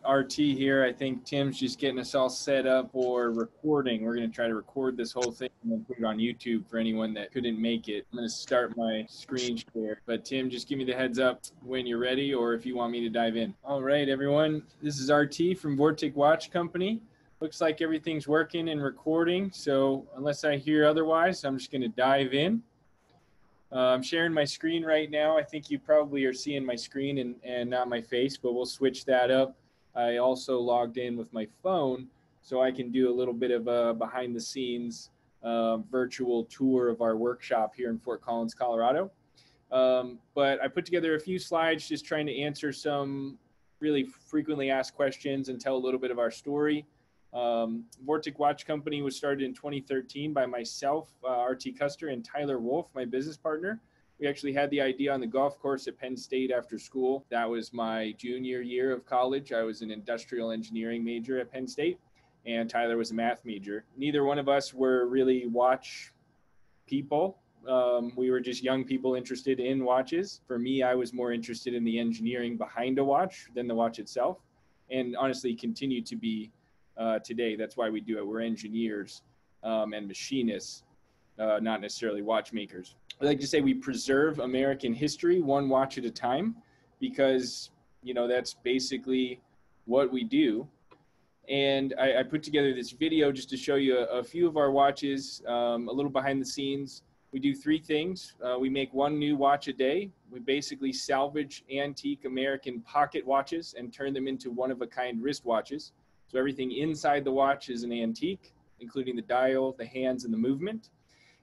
RT here. I think Tim's just getting us all set up for recording. We're going to try to record this whole thing and then put it on YouTube for anyone that couldn't make it. I'm going to start my screen share. But Tim, just give me the heads up when you're ready or if you want me to dive in. All right, everyone. This is RT from Vortic Watch Company. Looks like everything's working and recording. So unless I hear otherwise, I'm just going to dive in. I'm sharing my screen right now. I think you probably are seeing my screen and not my face, but we'll switch that up. I also logged in with my phone so I can do a little bit of a behind the scenes virtual tour of our workshop here in Fort Collins, Colorado. But I put together a few slides just trying to answer some really frequently asked questions and tell a little bit of our story. Vortic Watch Company was started in 2013 by myself, RT Custer, and Tyler Wolf, my business partner. We actually had the idea on the golf course at Penn State after school. That was my junior year of college. I was an industrial engineering major at Penn State, and Tyler was a math major. Neither one of us were really watch people. We were just young people interested in watches. For me, I was more interested in the engineering behind a watch than the watch itself, and honestly continue to be today. That's why we do it. We're engineers and machinists, not necessarily watchmakers. I like to say we preserve American history one watch at a time because, you know, that's basically what we do. And I put together this video just to show you a few of our watches, a little behind the scenes. We do three things. We make one new watch a day. We basically salvage antique American pocket watches and turn them into one-of-a-kind wristwatches. So everything inside the watch is an antique, including the dial, the hands, and the movement.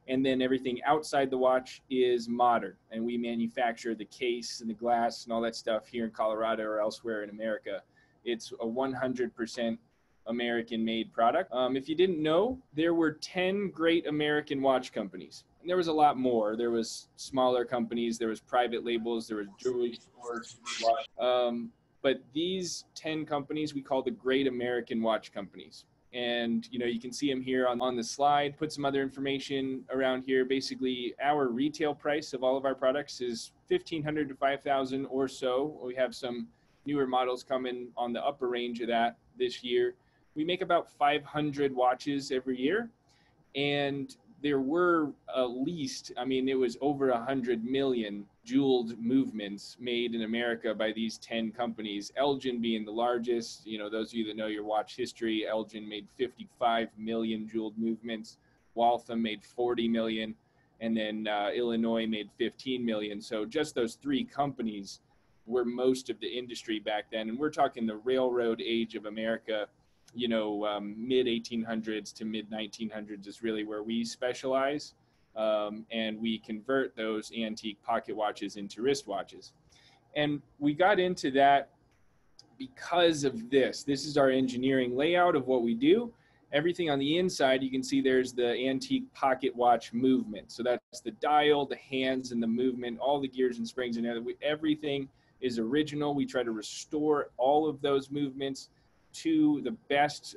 And then everything outside the watch is modern. And we manufacture the case and the glass and all that stuff here in Colorado or elsewhere in America. It's a 100% American-made product. If you didn't know, there were 10 great American watch companies. And there was a lot more. There was smaller companies, there was private labels, there was jewelry stores. But these 10 companies we call the Great American Watch Companies. And, you know, you can see them here on the slide, put some other information around here. Basically, our retail price of all of our products is $1,500 to $5,000 or so. We have some newer models coming on the upper range of that this year. We make about 500 watches every year. And there were at least, I mean, it was over 100 million jeweled movements made in America by these 10 companies, Elgin being the largest. You know, those of you that know your watch history, Elgin made 55 million jeweled movements, Waltham made 40 million, and then Illinois made 15 million. So just those three companies were most of the industry back then. And we're talking the railroad age of America. You know, mid 1800s to mid 1900s is really where we specialize. And we convert those antique pocket watches into wristwatches. And we got into that because of this. This is our engineering layout of what we do. Everything on the inside, you can see there's the antique pocket watch movement. So that's the dial, the hands, and the movement, all the gears and springs and everything is original. We try to restore all of those movements to the best,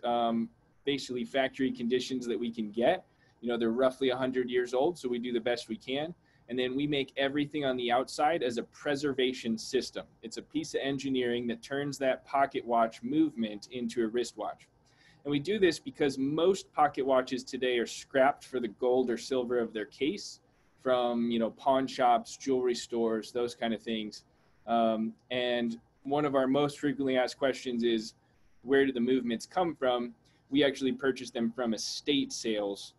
basically factory conditions that we can get. You know, they're roughly 100 years old, so we do the best we can. And then we make everything on the outside as a preservation system. It's a piece of engineering that turns that pocket watch movement into a wristwatch. And we do this because most pocket watches today are scrapped for the gold or silver of their case from, you know, pawn shops, jewelry stores, those kind of things. And one of our most frequently asked questions is, where do the movements come from? We actually purchase them from estate sales.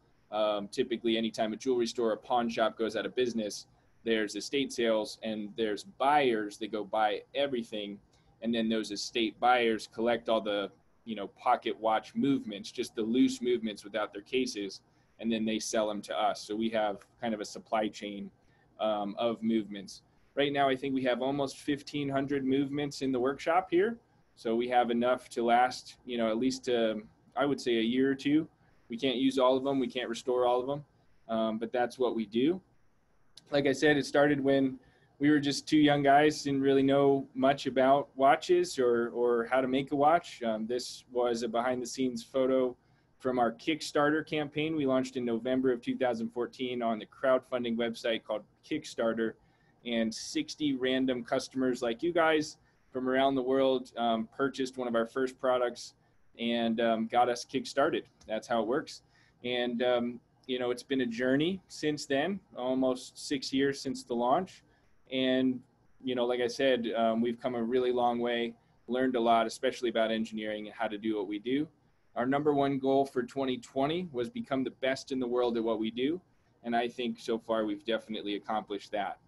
Typically, anytime a jewelry store or pawn shop goes out of business, there's estate sales and there's buyers that go buy everything. And then those estate buyers collect all the, you know, pocket watch movements, just the loose movements without their cases. And then they sell them to us. So we have kind of a supply chain of movements. Right now, I think we have almost 1,500 movements in the workshop here. So we have enough to last, you know, at least, I would say, a year or two. We can't use all of them. We can't restore all of them, but that's what we do. Like I said, it started when we were just two young guys, didn't really know much about watches or how to make a watch. This was a behind-the-scenes photo from our Kickstarter campaign we launched in November of 2014 on the crowdfunding website called Kickstarter. And 60 random customers like you guys from around the world purchased one of our first products and got us kick-started. That's how it works. And, you know, it's been a journey since then, almost 6 years since the launch. And, you know, like I said, we've come a really long way, learned a lot, especially about engineering and how to do what we do. Our number one goal for 2020 was become the best in the world at what we do. And I think so far we've definitely accomplished that.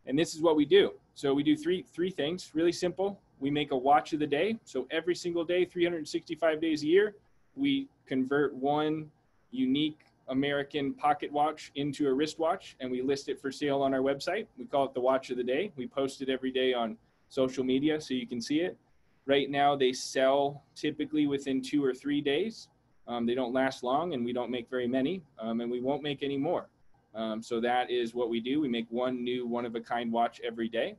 And this is what we do. So we do three things, really simple. We make a watch of the day. So every single day, 365 days a year, we convert one unique American pocket watch into a wristwatch, and we list it for sale on our website. We call it the watch of the day. We post it every day on social media so you can see it. Right now, they sell typically within 2 or 3 days. They don't last long, and we don't make very many, and we won't make any more. So that is what we do. We make one new one-of-a-kind watch every day.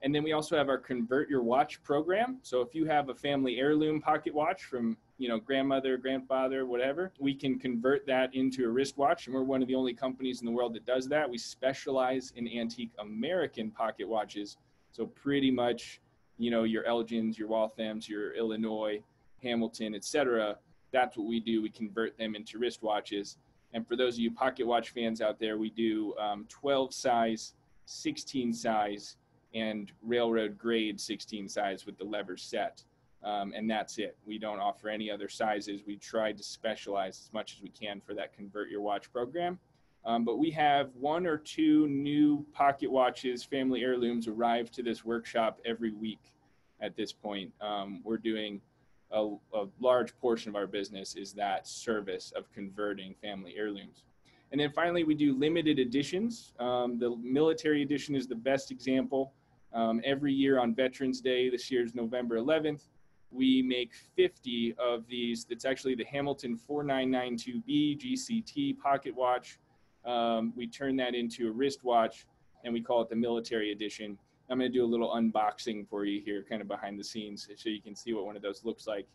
And then we also have our Convert Your Watch program. So if you have a family heirloom pocket watch from, you know, grandmother, grandfather, whatever, we can convert that into a wristwatch. And we're one of the only companies in the world that does that. We specialize in antique American pocket watches. So pretty much, you know, your Elgins, your Walthams, your Illinois, Hamilton, etc. That's what we do. We convert them into wristwatches. And for those of you pocket watch fans out there, we do 12 size, 16 size, and railroad grade 16 size with the lever set. And that's it. We don't offer any other sizes. We try to specialize as much as we can for that Convert Your Watch program. But we have 1 or 2 new pocket watches, family heirlooms, arrive to this workshop every week at this point. We're doing a large portion of our business is that service of converting family heirlooms. And then finally, we do limited editions. The military edition is the best example. Every year on Veterans Day, this year's November 11th, we make 50 of these. That's actually the Hamilton 4992B GCT pocket watch. We turn that into a wristwatch, and we call it the military edition. I'm going to do a little unboxing for you here, kind of behind the scenes, so you can see what one of those looks like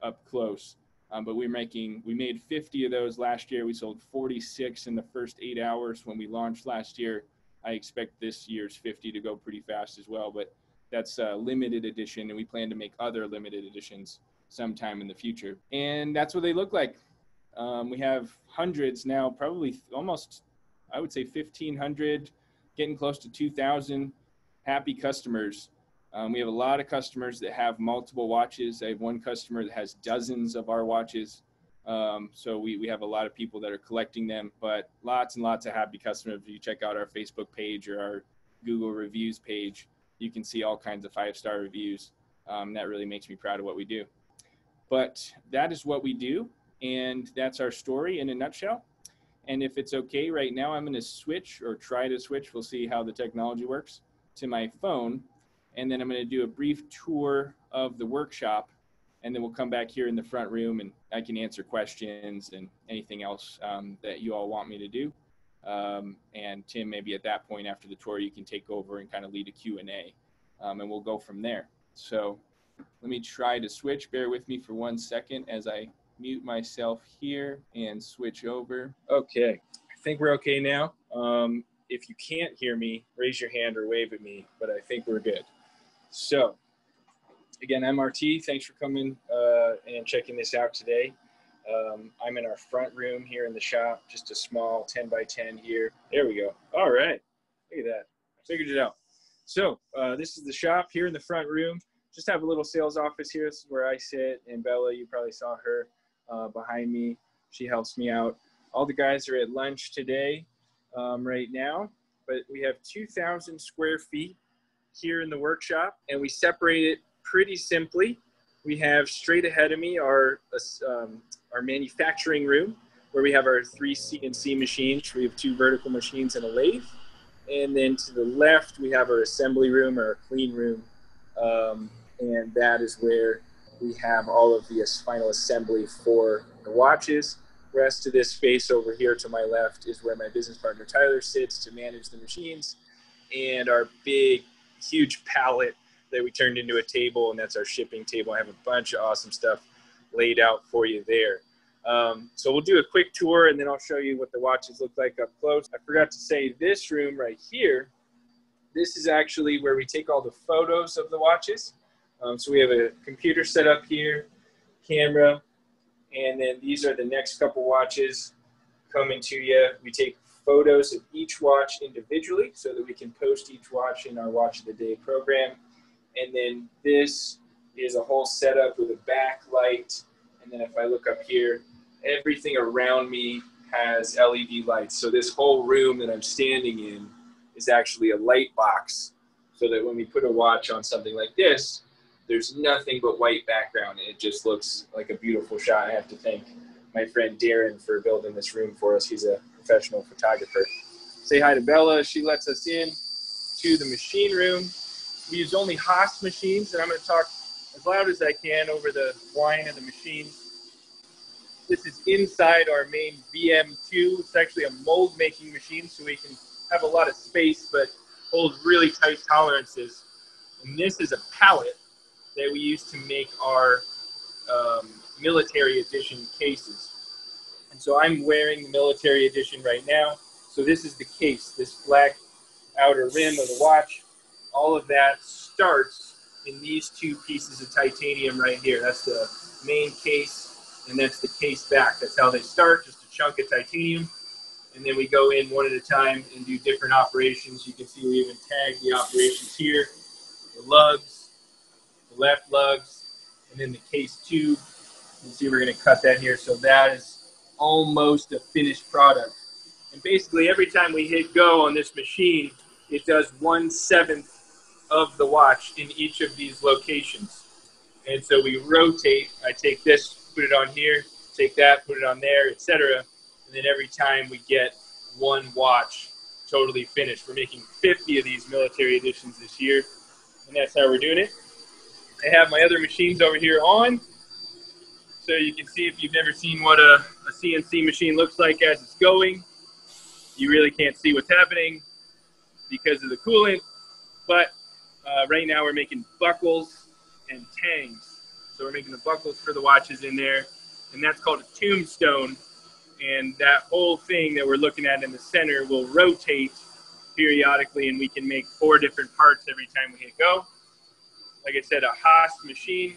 up close. But we made 50 of those last year. We sold 46 in the first 8 hours when we launched last year. I expect this year's 50 to go pretty fast as well, but that's a limited edition, and we plan to make other limited editions sometime in the future. And that's what they look like. We have hundreds now, probably almost, I would say 1,500, getting close to 2,000 happy customers. We have a lot of customers that have multiple watches. I have one customer that has dozens of our watches. So we have a lot of people that are collecting them, but lots and lots of happy customers. If you check out our Facebook page or our Google reviews page, you can see all kinds of 5-star reviews. That really makes me proud of what we do. But that is what we do, and that's our story in a nutshell. And if it's okay right now, I'm going to switch, or try to switch, we'll see how the technology works, to my phone. And then I'm going to do a brief tour of the workshop, and then we'll come back here in the front room and I can answer questions and anything else that you all want me to do. And Tim, maybe at that point after the tour, you can take over and kind of lead a Q&A, and we'll go from there. So let me try to switch. Bear with me for 1 second as I mute myself here and switch over. Okay, I think we're okay now. If you can't hear me, raise your hand or wave at me, but I think we're good. So again, I'm RT. Thanks for coming and checking this out today. I'm in our front room here in the shop, just a small 10 by 10 here. There we go. All right. Look at that. I figured it out. So this is the shop here in the front room. Just have a little sales office here. This is where I sit. And Bella, you probably saw her behind me. She helps me out. All the guys are at lunch today right now. But we have 2,000 square feet here in the workshop. And we separate it pretty simply. We have straight ahead of me our manufacturing room, where we have our 3 CNC machines. We have 2 vertical machines and a lathe. And then to the left, we have our assembly room, or our clean room. And that is where we have all of the final assembly for the watches. The rest of this space over here to my left is where my business partner Tyler sits to manage the machines. And our big, huge pallet that we turned into a table, and that's our shipping table. I have a bunch of awesome stuff laid out for you there. So we'll do a quick tour, and then I'll show you what the watches look like up close. I forgot to say, this room right here, this is actually where we take all the photos of the watches. So we have a computer set up here, camera, and then these are the next couple watches coming to you. We take photos of each watch individually so that we can post each watch in our Watch of the Day program. And then this is a whole setup with a backlight. And then if I look up here, everything around me has LED lights. So this whole room that I'm standing in is actually a light box, so that when we put a watch on something like this, there's nothing but white background. It just looks like a beautiful shot. I have to thank my friend Darren for building this room for us. He's a professional photographer. Say hi to Bella. She lets us in to the machine room. We use only Haas machines, and I'm going to talk as loud as I can over the whine of the machine. This is inside our main VM2. It's actually a mold making machine, so we can have a lot of space but hold really tight tolerances. And this is a pallet that we use to make our military edition cases. And so I'm wearing the military edition right now. So this is the case, this black outer rim of the watch. All of that starts in these two pieces of titanium right here. That's the main case, and that's the case back. That's how they start, just a chunk of titanium. And then we go in one at a time and do different operations. You can see we even tag the operations here. The lugs, the left lugs, and then the case tube. You can see we're going to cut that here. So that is almost a finished product. And basically every time we hit go on this machine, it does 1/7 of the watch in each of these locations. And so we rotate. I take this, put it on here, take that, put it on there, etc. And then every time we get one watch totally finished. We're making 50 of these military editions this year, and that's how we're doing it. I have my other machines over here on, so you can see if you've never seen what a CNC machine looks like as it's going. You really can't see what's happening because of the coolant, but right now we're making buckles and tangs. So we're making the buckles for the watches in there, and that's called a tombstone. And that whole thing that we're looking at in the center will rotate periodically, and we can make 4 different parts every time we hit go. Like I said, a Haas machine,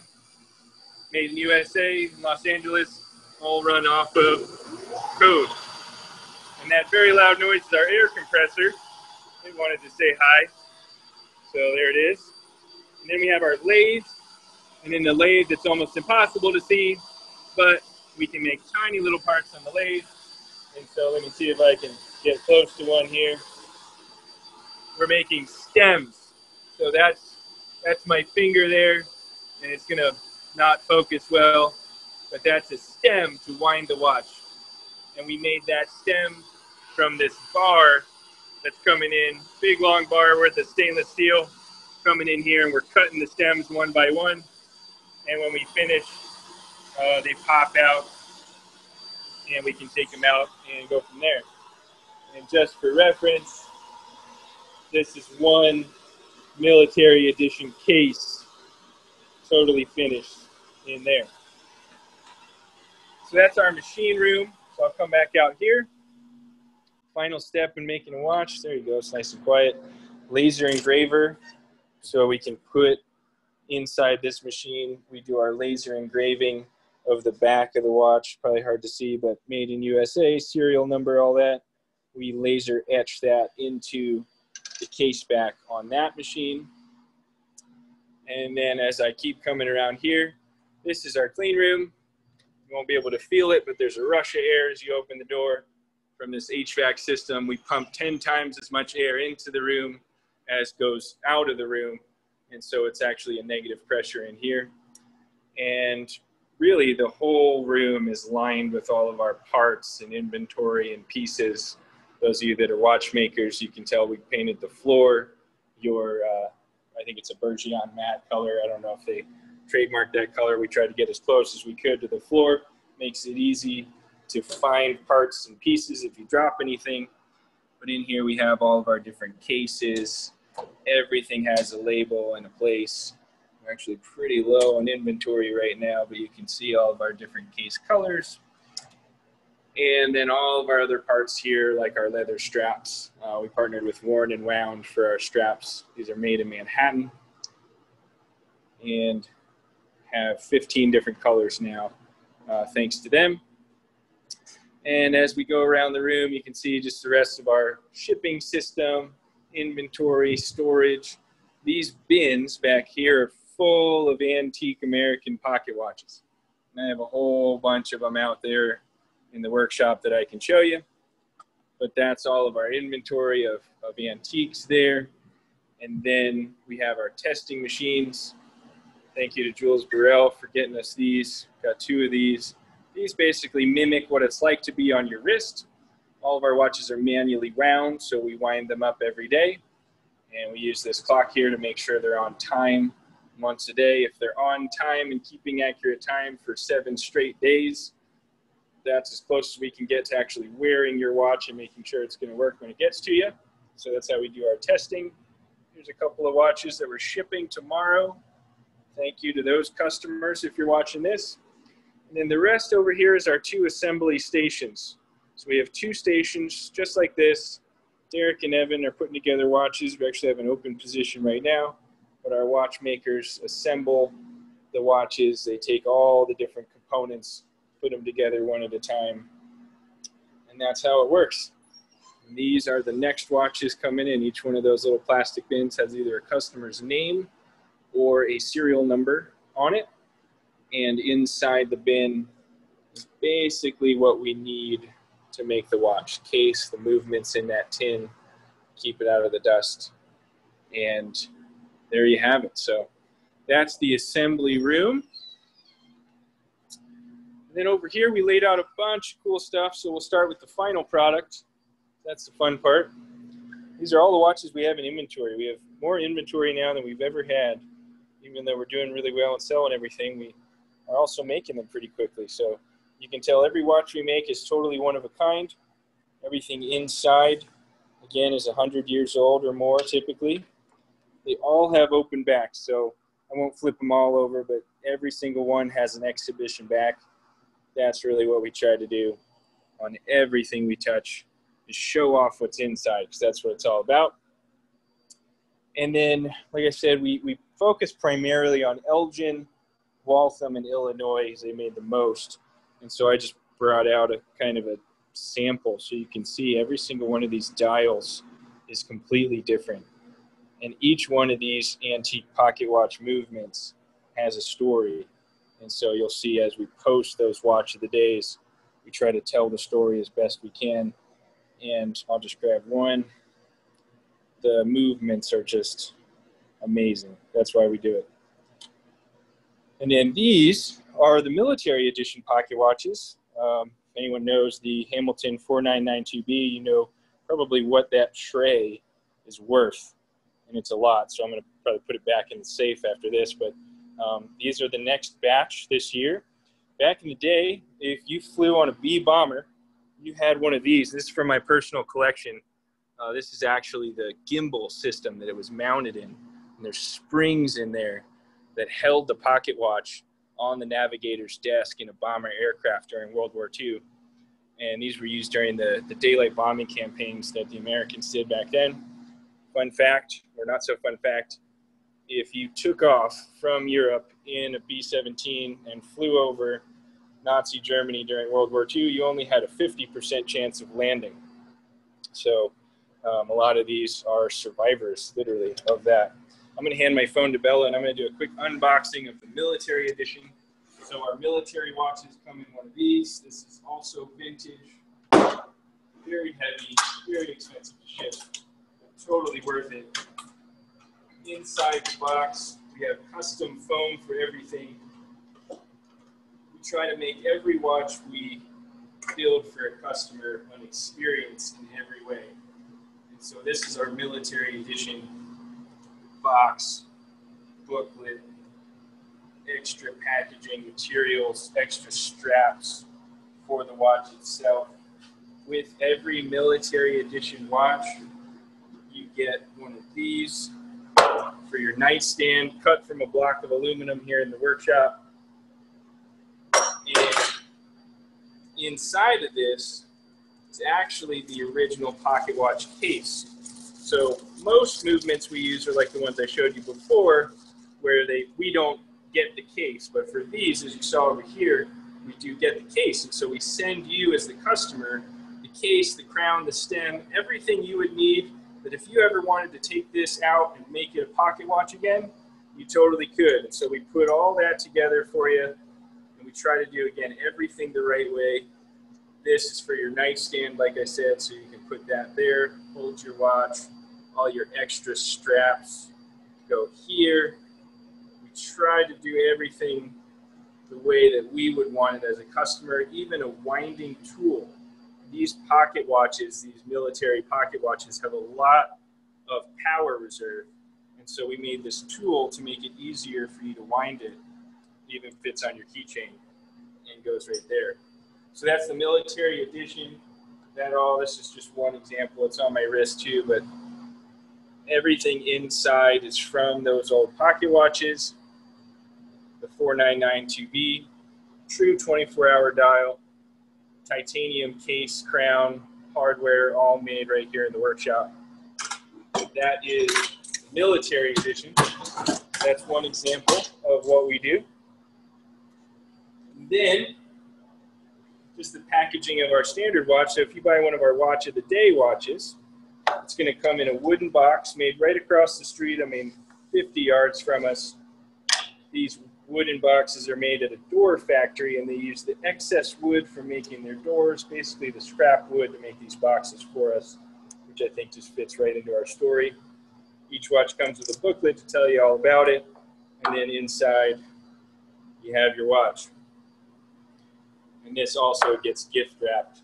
made in USA, in Los Angeles, all run off of code. And that very loud noise is our air compressor. They wanted to say hi. So there it is. And then we have our lathe. And in the lathe, it's almost impossible to see, but we can make tiny little parts on the lathe. And so let me see if I can get close to one here. We're making stems. So that's my finger there, and it's gonna not focus well, but that's a stem to wind the watch. And we made that stem from this bar that's coming in, big long bar worth of stainless steel coming in here, and we're cutting the stems one by one. And when we finish, they pop out, and we can take them out and go from there. And just for reference, this is one military edition case, totally finished in there. So that's our machine room. So I'll come back out here. Final step in making a watch. There you go, it's nice and quiet. Laser engraver. So we can put inside this machine, we do our laser engraving of the back of the watch. Probably hard to see, but made in USA, serial number, all that. We laser etch that into the case back on that machine. And then as I keep coming around here, this is our clean room. You won't be able to feel it, but there's a rush of air as you open the door from this HVAC system. We pump 10 times as much air into the room as goes out of the room. And so it's actually a negative pressure in here. And really the whole room is lined with all of our parts and inventory and pieces. Those of you that are watchmakers, you can tell we painted the floor I think it's a Bergeon matte color. I don't know if they trademarked that color. We tried to get as close as we could to the floor. Makes it easy to find parts and pieces if you drop anything. But in here we have all of our different cases. Everything has a label and a place. We're actually pretty low on inventory right now, but you can see all of our different case colors. And then all of our other parts here, like our leather straps. We partnered with Worn and Wound for our straps. These are made in Manhattan. and have 15 different colors now, thanks to them. And as we go around the room, you can see just the rest of our shipping system, inventory, storage. These bins back here are full of antique American pocket watches. And I have a whole bunch of them out there in the workshop that I can show you. But that's all of our inventory of antiques there. And then we have our testing machines. Thank you to Jules Burrell for getting us these. Got 2 of these. These basically mimic what it's like to be on your wrist. All of our watches are manually wound, so we wind them up every day. And we use this clock here to make sure they're on time once a day. If they're on time and keeping accurate time for 7 straight days, that's as close as we can get to actually wearing your watch and making sure it's going to work when it gets to you. So that's how we do our testing. Here's a couple of watches that we're shipping tomorrow. Thank you to those customers if you're watching this. And then the rest over here is our 2 assembly stations. So we have 2 stations just like this. Derek and Evan are putting together watches. We actually have an open position right now, but our watchmakers assemble the watches. They take all the different components, put them together one at a time, and that's how it works. And these are the next watches coming in. Each one of those little plastic bins has either a customer's name or a serial number on it. And inside the bin is basically what we need to make the watch. Case, the movements in that tin, keep it out of the dust. And there you have it. So that's the assembly room. And then over here we laid out a bunch of cool stuff. So we'll start with the final product. That's the fun part. These are all the watches we have in inventory. We have more inventory now than we've ever had. Even though we're doing really well and selling everything, we are also making them pretty quickly. So you can tell every watch we make is totally one of a kind. Everything inside, again, is 100 years old or more typically. They all have open backs, so I won't flip them all over, but every single one has an exhibition back. That's really what we try to do on everything we touch, is show off what's inside, because that's what it's all about. And then, like I said, we focus primarily on Elgin, Waltham, and Illinois. They made the most. And so I just brought out a kind of a sample so you can see every single one of these dials is completely different. And each one of these antique pocket watch movements has a story. And so you'll see as we post those watch of the days, we try to tell the story as best we can. And I'll just grab one. The movements are just amazing. That's why we do it. And then these are the military edition pocket watches. If anyone knows the Hamilton 4992B, you know probably what that tray is worth. And it's a lot, so I'm going to probably put it back in the safe after this. But these are the next batch this year. Back in the day, if you flew on a B bomber, you had one of these. This is from my personal collection. This is actually the gimbal system that it was mounted in. And there's springs in there that held the pocket watch on the navigator's desk in a bomber aircraft during World War II. And these were used during the daylight bombing campaigns that the Americans did back then. Fun fact, or not so fun fact, if you took off from Europe in a B-17 and flew over Nazi Germany during World War II, you only had a 50% chance of landing. So a lot of these are survivors, literally, of that. I'm going to hand my phone to Bella, and I'm going to do a quick unboxing of the military edition. So our military watches come in one of these. This is also vintage, very heavy, very expensive to ship, but totally worth it. Inside the box, we have custom foam for everything. We try to make every watch we build for a customer an experience in every way. And so this is our military edition box, booklet, extra packaging materials, extra straps for the watch itself. With every military edition watch, you get one of these for your nightstand, cut from a block of aluminum here in the workshop. And inside of this is actually the original pocket watch case. So most movements we use are like the ones I showed you before, where we don't get the case. But for these, as you saw over here, we do get the case. And so we send you as the customer the case, the crown, the stem, everything you would need, that if you ever wanted to take this out and make it a pocket watch again, you totally could. And so we put all that together for you, and we try to do, again, everything the right way. This is for your nightstand, like I said, so you can put that there, hold your watch, all your extra straps go here. We try to do everything the way that we would want it as a customer, even a winding tool. These pocket watches, these military pocket watches, have a lot of power reserve. And so we made this tool to make it easier for you to wind it. It even fits on your keychain and goes right there. So that's the military edition. This is just one example. It's on my wrist too, but everything inside is from those old pocket watches. The 4992B, true 24-hour dial, titanium case, crown, hardware, all made right here in the workshop. That is the military edition. That's one example of what we do. And then, just the packaging of our standard watch. So if you buy one of our Watch of the Day watches, it's going to come in a wooden box made right across the street, 50 yards from us. These wooden boxes are made at a door factory, and they use the excess wood from making their doors, basically the scrap wood, to make these boxes for us, which I think just fits right into our story. Each watch comes with a booklet to tell you all about it, and then inside you have your watch. And this also gets gift wrapped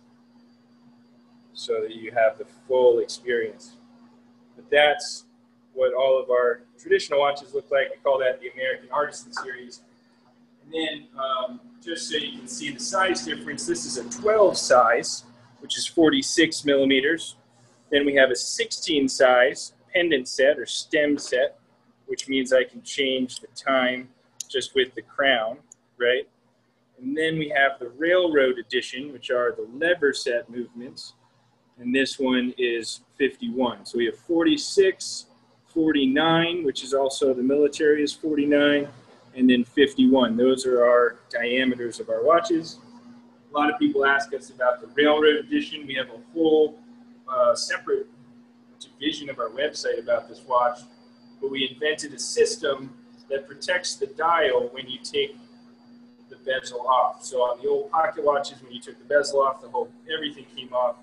so that you have the full experience. But that's what all of our traditional watches look like. We call that the American Artisan Series. And then just so you can see the size difference, this is a 12 size, which is 46 millimeters. Then we have a 16 size pendant set or stem set, which means I can change the time just with the crown, right? And then we have the Railroad Edition, which are the lever set movements. And this one is 51. So we have 46, 49, which is also the military is 49, and then 51. Those are our diameters of our watches. A lot of people ask us about the Railroad Edition. We have a whole separate division of our website about this watch, but we invented a system that protects the dial when you take the bezel off. So on the old pocket watches, when you took the bezel off, everything came off.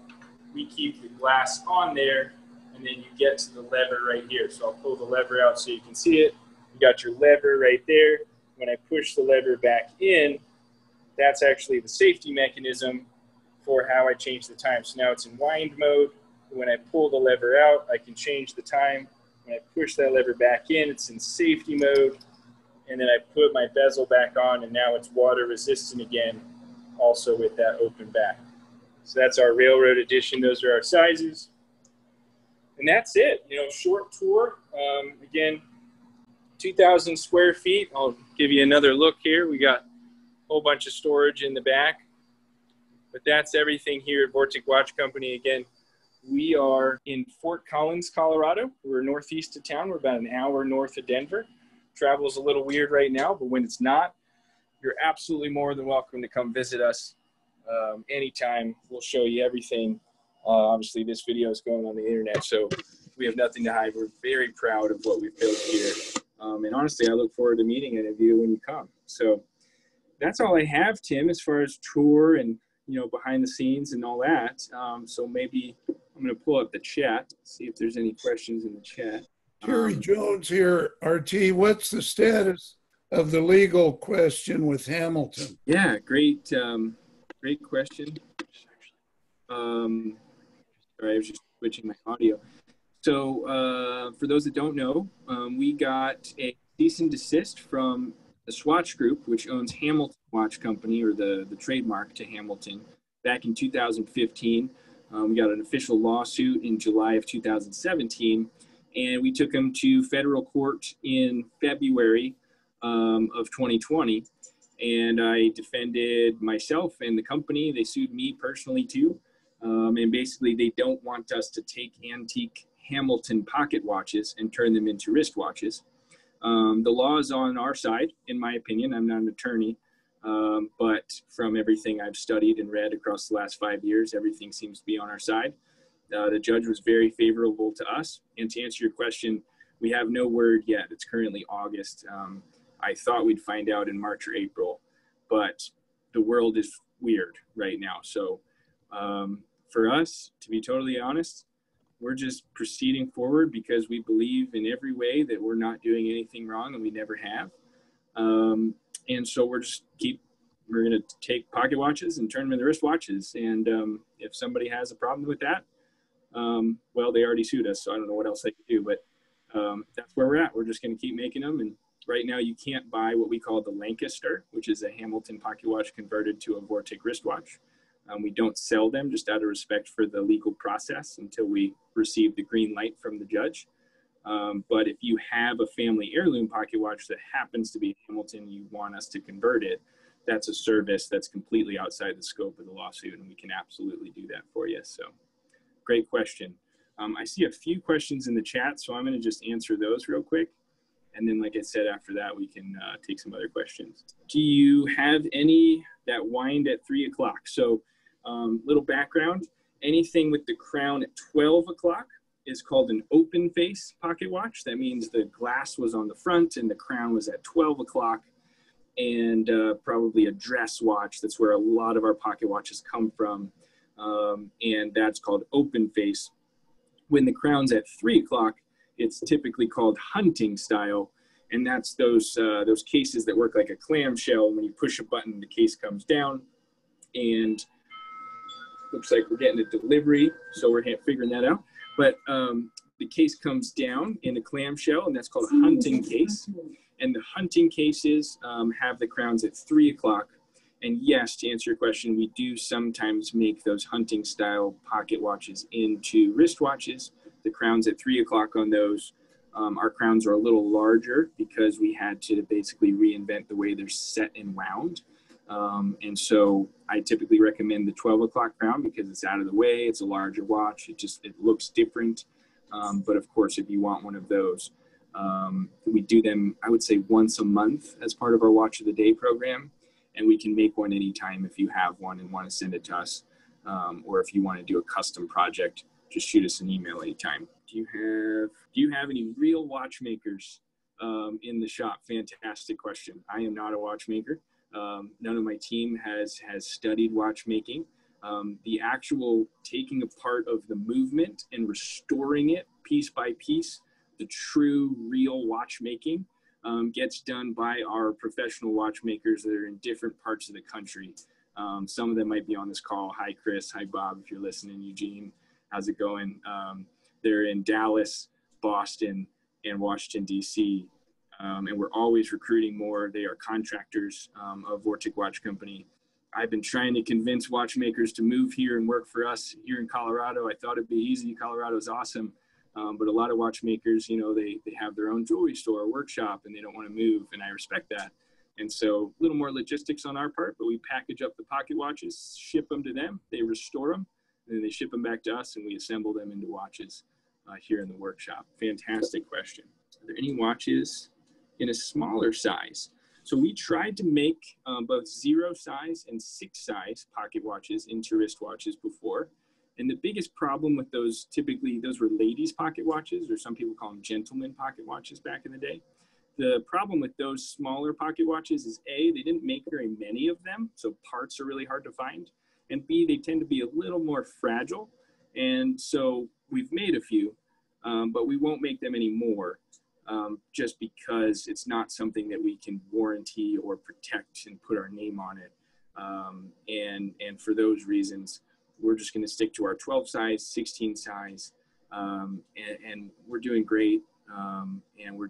We keep the glass on there, and then you get to the lever right here. So I'll pull the lever out so you can see it. You got your lever right there. When I push the lever back in, that's actually the safety mechanism for how I change the time. So now it's in wind mode. When I pull the lever out, I can change the time. When I push that lever back in, it's in safety mode. And then I put my bezel back on, and now it's water resistant again, also with that open back. So that's our Railroad Edition. Those are our sizes. And that's it, short tour. Again, 2,000 square feet. I'll give you another look here. We got a whole bunch of storage in the back. But that's everything here at Vortic Watch Company. Again, we are in Fort Collins, Colorado. We're northeast of town. We're about an hour north of Denver. Travel's a little weird right now, but when it's not, you're absolutely more than welcome to come visit us anytime. We'll show you everything. Obviously, this video is going on the internet, so we have nothing to hide. We're very proud of what we've built here. And honestly, I look forward to meeting any of you when you come. So that's all I have, Tim, as far as tour and behind the scenes and all that. So maybe I'm going to pull up the chat, see if there's any questions in the chat. Terry Jones here, RT. What's the status of the legal question with Hamilton? Yeah, great question. Sorry, I was just switching my audio. So for those that don't know, we got a cease and desist from the Swatch Group, which owns Hamilton Watch Company, or the trademark to Hamilton, back in 2015. We got an official lawsuit in July of 2017, and we took them to federal court in February of 2020. And I defended myself and the company. They sued me personally too. And basically they don't want us to take antique Hamilton pocket watches and turn them into wristwatches. The law is on our side, in my opinion. I'm not an attorney, but from everything I've studied and read across the last 5 years, everything seems to be on our side. The judge was very favorable to us. And to answer your question, we have no word yet. It's currently August. I thought we'd find out in March or April, but the world is weird right now. So for us, to be totally honest, we're just proceeding forward because we believe in every way that we're not doing anything wrong, and we never have. And so we're going to take pocket watches and turn them into wristwatches. And if somebody has a problem with that, well, they already sued us, so I don't know what else they can do, but that's where we're at. We're just going to keep making them. And right now you can't buy what we call the Lancaster, which is a Hamilton pocket watch converted to a Vortic wristwatch. We don't sell them just out of respect for the legal process until we receive the green light from the judge. But if you have a family heirloom pocket watch that happens to be Hamilton, you want us to convert it, that's a service that's completely outside the scope of the lawsuit, and we can absolutely do that for you. So great question. I see a few questions in the chat, so I'm going to just answer those real quick. And then, like I said, after that, we can take some other questions. Do you have any that wind at 3 o'clock? So little background, anything with the crown at 12 o'clock is called an open face pocket watch. That means the glass was on the front and the crown was at 12 o'clock. And probably a dress watch. That's where a lot of our pocket watches come from. And that's called open face. When the crown's at 3 o'clock, it's typically called hunting style. And that's those cases that work like a clamshell. When you push a button, the case comes down. And looks like we're getting a delivery, so we're figuring that out. But the case comes down in a clamshell, and that's called a hunting case. And the hunting cases have the crowns at 3 o'clock. And yes, to answer your question, we do sometimes make those hunting style pocket watches into wristwatches. The crowns at 3 o'clock on those. Our crowns are a little larger because we had to basically reinvent the way they're set and wound. And so I typically recommend the 12 o'clock crown because it's out of the way. It's a larger watch. It looks different. But of course, if you want one of those, we do them, I would say, once a month as part of our Watch of the Day program. And we can make one anytime if you have one and want to send it to us. Or if you want to do a custom project, just shoot us an email anytime. Do you have any real watchmakers in the shop? Fantastic question. I am not a watchmaker. None of my team has studied watchmaking. The actual taking apart of the movement and restoring it piece by piece, the true real watchmaking gets done by our professional watchmakers that are in different parts of the country. Some of them might be on this call. Hi, Chris. Hi, Bob, if you're listening. Eugene, how's it going? They're in Dallas, Boston, and Washington, D.C., and we're always recruiting more. They are contractors of Vortic Watch Company. I've been trying to convince watchmakers to move here and work for us here in Colorado. I thought it'd be easy. Colorado's awesome. But a lot of watchmakers, they have their own jewelry store or workshop and they don't want to move. And I respect that. And so a little more logistics on our part, but we package up the pocket watches, ship them to them, they restore them, and then they ship them back to us and we assemble them into watches here in the workshop. Fantastic question. Are there any watches in a smaller size? So we tried to make both 0 size and 6 size pocket watches into wristwatches before. And the biggest problem with those, typically those were ladies' pocket watches, or some people call them gentlemen pocket watches back in the day. The problem with those smaller pocket watches is A, they didn't make very many of them, so parts are really hard to find. And B, they tend to be a little more fragile. And so we've made a few, but we won't make them anymore. Just because it's not something that we can warranty or protect and put our name on it. And for those reasons, we're just going to stick to our 12 size, 16 size, and we're doing great. And we're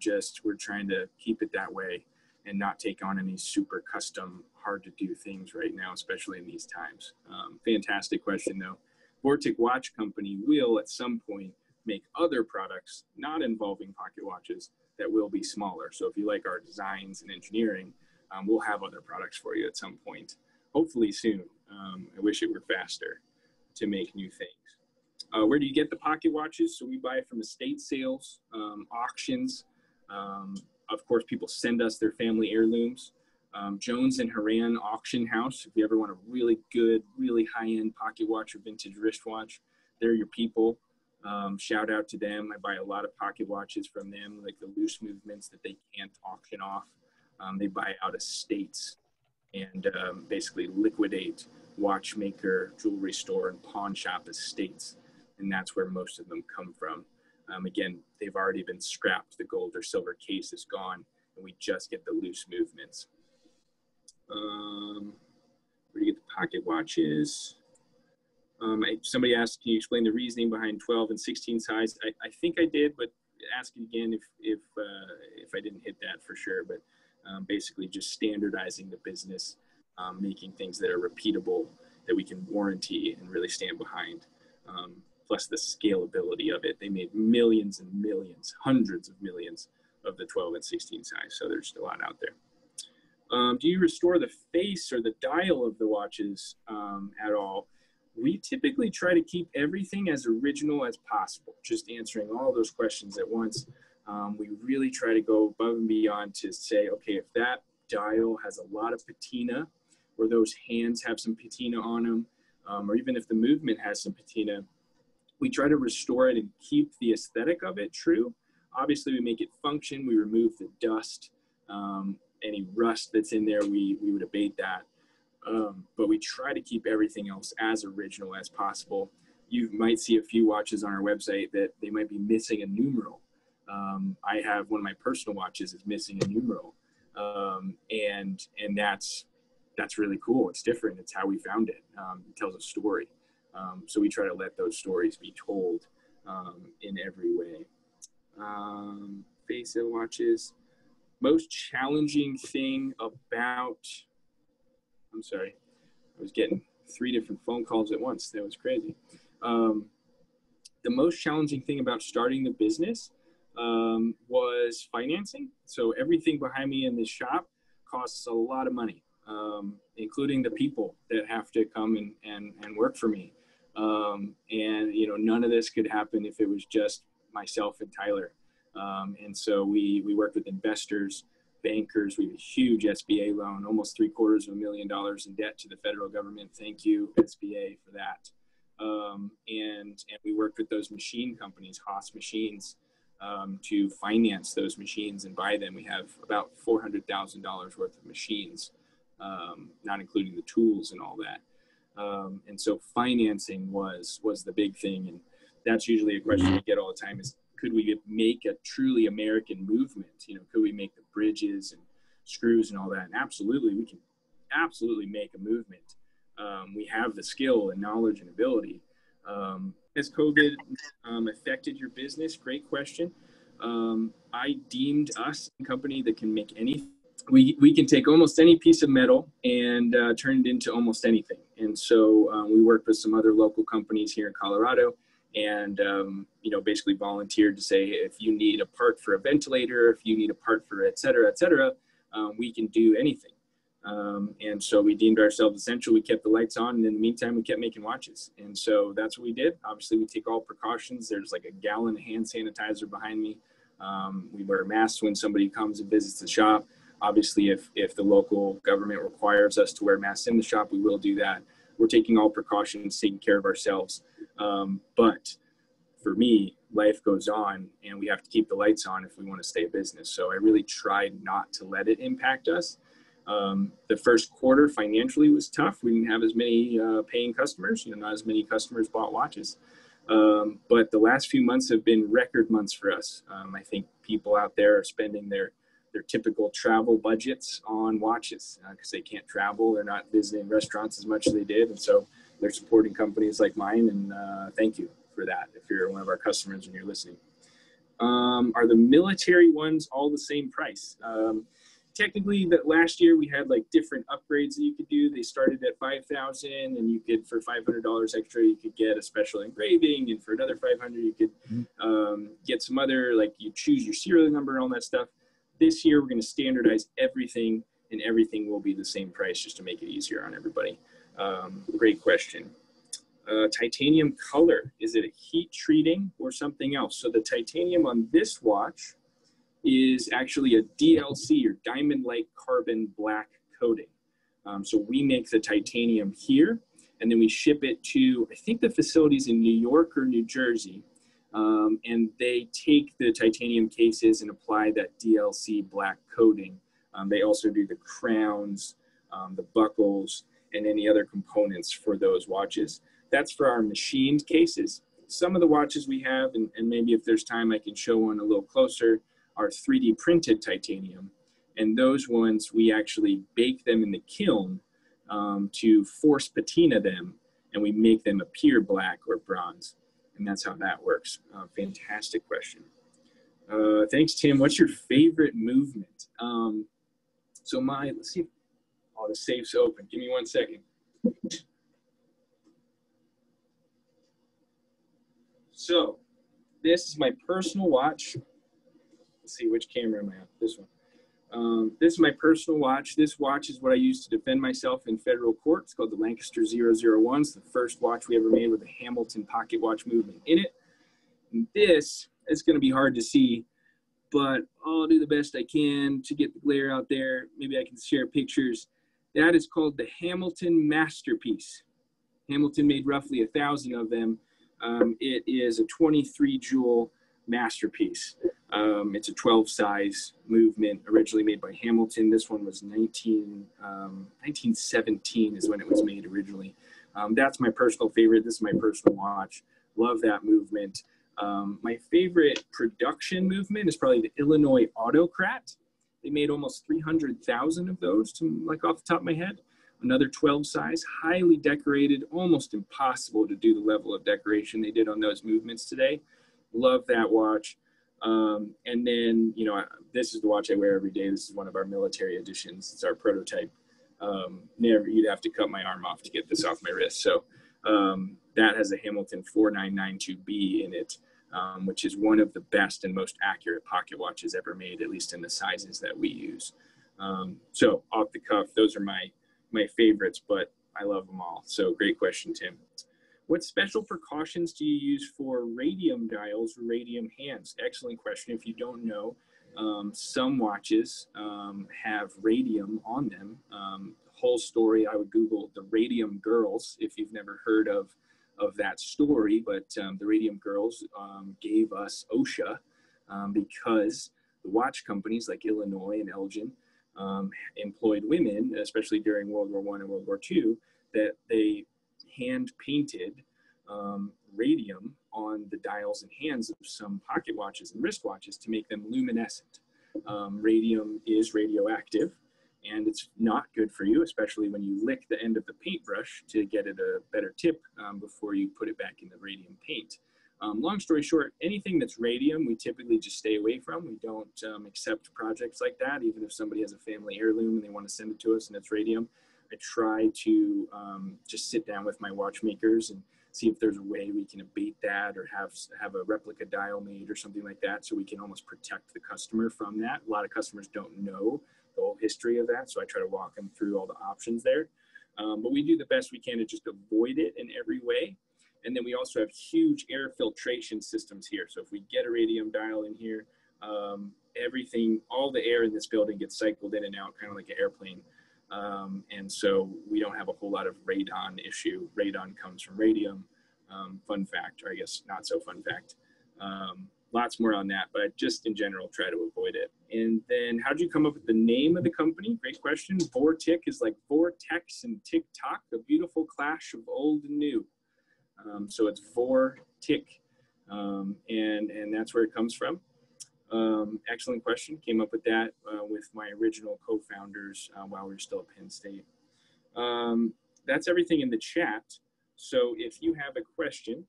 trying to keep it that way and not take on any super custom, hard to do things right now, especially in these times. Fantastic question though. Vortic Watch Company will at some point make other products not involving pocket watches that will be smaller. So if you like our designs and engineering, we'll have other products for you at some point, hopefully soon. I wish it were faster to make new things. Where do you get the pocket watches? So we buy from estate sales, auctions. Of course, people send us their family heirlooms. Jones and Horan Auction House, if you ever want a really good, really high-end pocket watch or vintage wristwatch, they're your people. Shout out to them. I buy a lot of pocket watches from them, like the loose movements that they can't auction off. They buy out estates and basically liquidate watchmaker, jewelry store, and pawn shop estates. And that's where most of them come from. Again, they've already been scrapped. The gold or silver case is gone, and we just get the loose movements. Where do you get the pocket watches? Somebody asked, can you explain the reasoning behind 12 and 16 size? I think I did, but ask it again if I didn't hit that for sure. But basically just standardizing the business, making things that are repeatable, that we can warranty and really stand behind. Plus the scalability of it. They made millions and millions, hundreds of millions of the 12 and 16 size. So there's a lot out there. Do you restore the face or the dial of the watches at all? We typically try to keep everything as original as possible, just answering all those questions at once. We really try to go above and beyond to say, okay, if that dial has a lot of patina, or those hands have some patina on them, or even if the movement has some patina, we try to restore it and keep the aesthetic of it true. Obviously, we make it function. We remove the dust, any rust that's in there, we would abate that. But we try to keep everything else as original as possible. You might see a few watches on our website that they might be missing a numeral. I have one of my personal watches is missing a numeral. And that's really cool. It's different. It's how we found it. It tells a story. So we try to let those stories be told in every way. Face of watches. Most challenging thing about, I'm sorry, I was getting 3 different phone calls at once. That was crazy. The most challenging thing about starting the business was financing. So everything behind me in this shop costs a lot of money, including the people that have to come and work for me. And, you know, none of this could happen if it was just myself and Tyler. And so we worked with investors, bankers. We have a huge SBA loan, almost $750,000 in debt to the federal government. Thank you, SBA, for that. And we worked with those machine companies, Haas Machines, to finance those machines and buy them. We have about $400,000 worth of machines, not including the tools and all that. And so financing was the big thing. And that's usually a question we get all the time is, could we make a truly American movement? You know, could we make the bridges and screws and all that? And absolutely, we can absolutely make a movement. We have the skill and knowledge and ability. Has COVID affected your business? Great question. I deemed us a company that can make anything. We can take almost any piece of metal and turn it into almost anything. And so we worked with some other local companies here in Colorado, and you know, basically volunteered to say, if you need a part for a ventilator, if you need a part for et cetera, we can do anything. And so we deemed ourselves essential. We kept the lights on, and in the meantime, we kept making watches. And so that's what we did. Obviously, we take all precautions. There's like a gallon of hand sanitizer behind me. We wear masks when somebody comes and visits the shop. Obviously, if the local government requires us to wear masks in the shop, we will do that. We're taking all precautions, taking care of ourselves. But for me, life goes on, and we have to keep the lights on if we want to stay a business. So I really tried not to let it impact us. The first quarter financially was tough. We didn't have as many paying customers. You know, not as many customers bought watches. But the last few months have been record months for us. I think people out there are spending their typical travel budgets on watches because they can't travel. They're not visiting restaurants as much as they did. And so they're supporting companies like mine. And thank you for that if you're one of our customers and you're listening. Are the military ones all the same price? Technically, that last year we had like different upgrades that you could do. They started at $5,000, and you could, for $500 extra, you could get a special engraving, and for another $500, you could get some other, like you choose your serial number and all that stuff. This year, we're going to standardize everything, and everything will be the same price just to make it easier on everybody. Great question. Titanium color, is it a heat treating or something else? So the titanium on this watch is actually a DLC, or diamond-like carbon black coating. So we make the titanium here, and then we ship it to, I think, the facilities in New York or New Jersey. And they take the titanium cases and apply that DLC black coating. They also do the crowns, the buckles, and any other components for those watches. That's for our machined cases. Some of the watches we have, and maybe if there's time I can show one a little closer, are 3D printed titanium. And those ones, we actually bake them in the kiln to force patina them, and we make them appear black or bronze. And that's how that works. Fantastic question. Thanks, Tim. What's your favorite movement? So let's see. Oh, the safe's open. Give me 1 second. So this is my personal watch. Let's see, which camera am I on? This one. This is my personal watch. This watch is what I use to defend myself in federal court. It's called the Lancaster 001. It's the first watch we ever made with a Hamilton pocket watch movement in it. And this is going to be hard to see, but I'll do the best I can to get the glare out there. Maybe I can share pictures. That is called the Hamilton Masterpiece. Hamilton made roughly 1,000 of them. It is a 23 jewel masterpiece. It's a 12 size movement, originally made by Hamilton. This one was 1917 is when it was made originally. That's my personal favorite. This is my personal watch. Love that movement. My favorite production movement is probably the Illinois Autocrat. They made almost 300,000 of those, like off the top of my head. Another 12 size, highly decorated, almost impossible to do the level of decoration they did on those movements today. Love that watch. And then, you know, this is the watch I wear every day. This is one of our military editions. It's our prototype. You'd have to cut my arm off to get this off my wrist. So that has a Hamilton 4992B in it, which is one of the best and most accurate pocket watches ever made, at least in the sizes that we use. So off the cuff, those are my favorites, but I love them all. So great question, Tim. What special precautions do you use for radium dials or radium hands? Excellent question. If you don't know, some watches have radium on them. Whole story, I would Google the Radium Girls if you've never heard of that story, but the Radium Girls gave us OSHA because the watch companies like Illinois and Elgin employed women, especially during World War I and World War II, that they hand painted radium on the dials and hands of some pocket watches and wristwatches to make them luminescent. Radium is radioactive, and it's not good for you, especially when you lick the end of the paintbrush to get it a better tip before you put it back in the radium paint. Long story short, anything that's radium, we typically just stay away from. We don't accept projects like that, even if somebody has a family heirloom and they want to send it to us and it's radium. I try to just sit down with my watchmakers and see if there's a way we can abate that or have a replica dial made or something like that, so we can almost protect the customer from that. A lot of customers don't know the whole history of that, so I try to walk them through all the options there. But we do the best we can to just avoid it in every way. And then we also have huge air filtration systems here. So if we get a radium dial in here, everything, all the air in this building gets cycled in and out, kind of like an airplane. And so we don't have a whole lot of radon issue. Radon comes from radium. Fun fact, or I guess not so fun fact. Lots more on that, but I just in general try to avoid it. And then how did you come up with the name of the company? Great question. Vortic is like vortex and tick-tock, a beautiful clash of old and new. So it's Vortic, and that's where it comes from. Excellent question. Came up with that with my original co-founders while we were still at Penn State. That's everything in the chat. So if you have a question,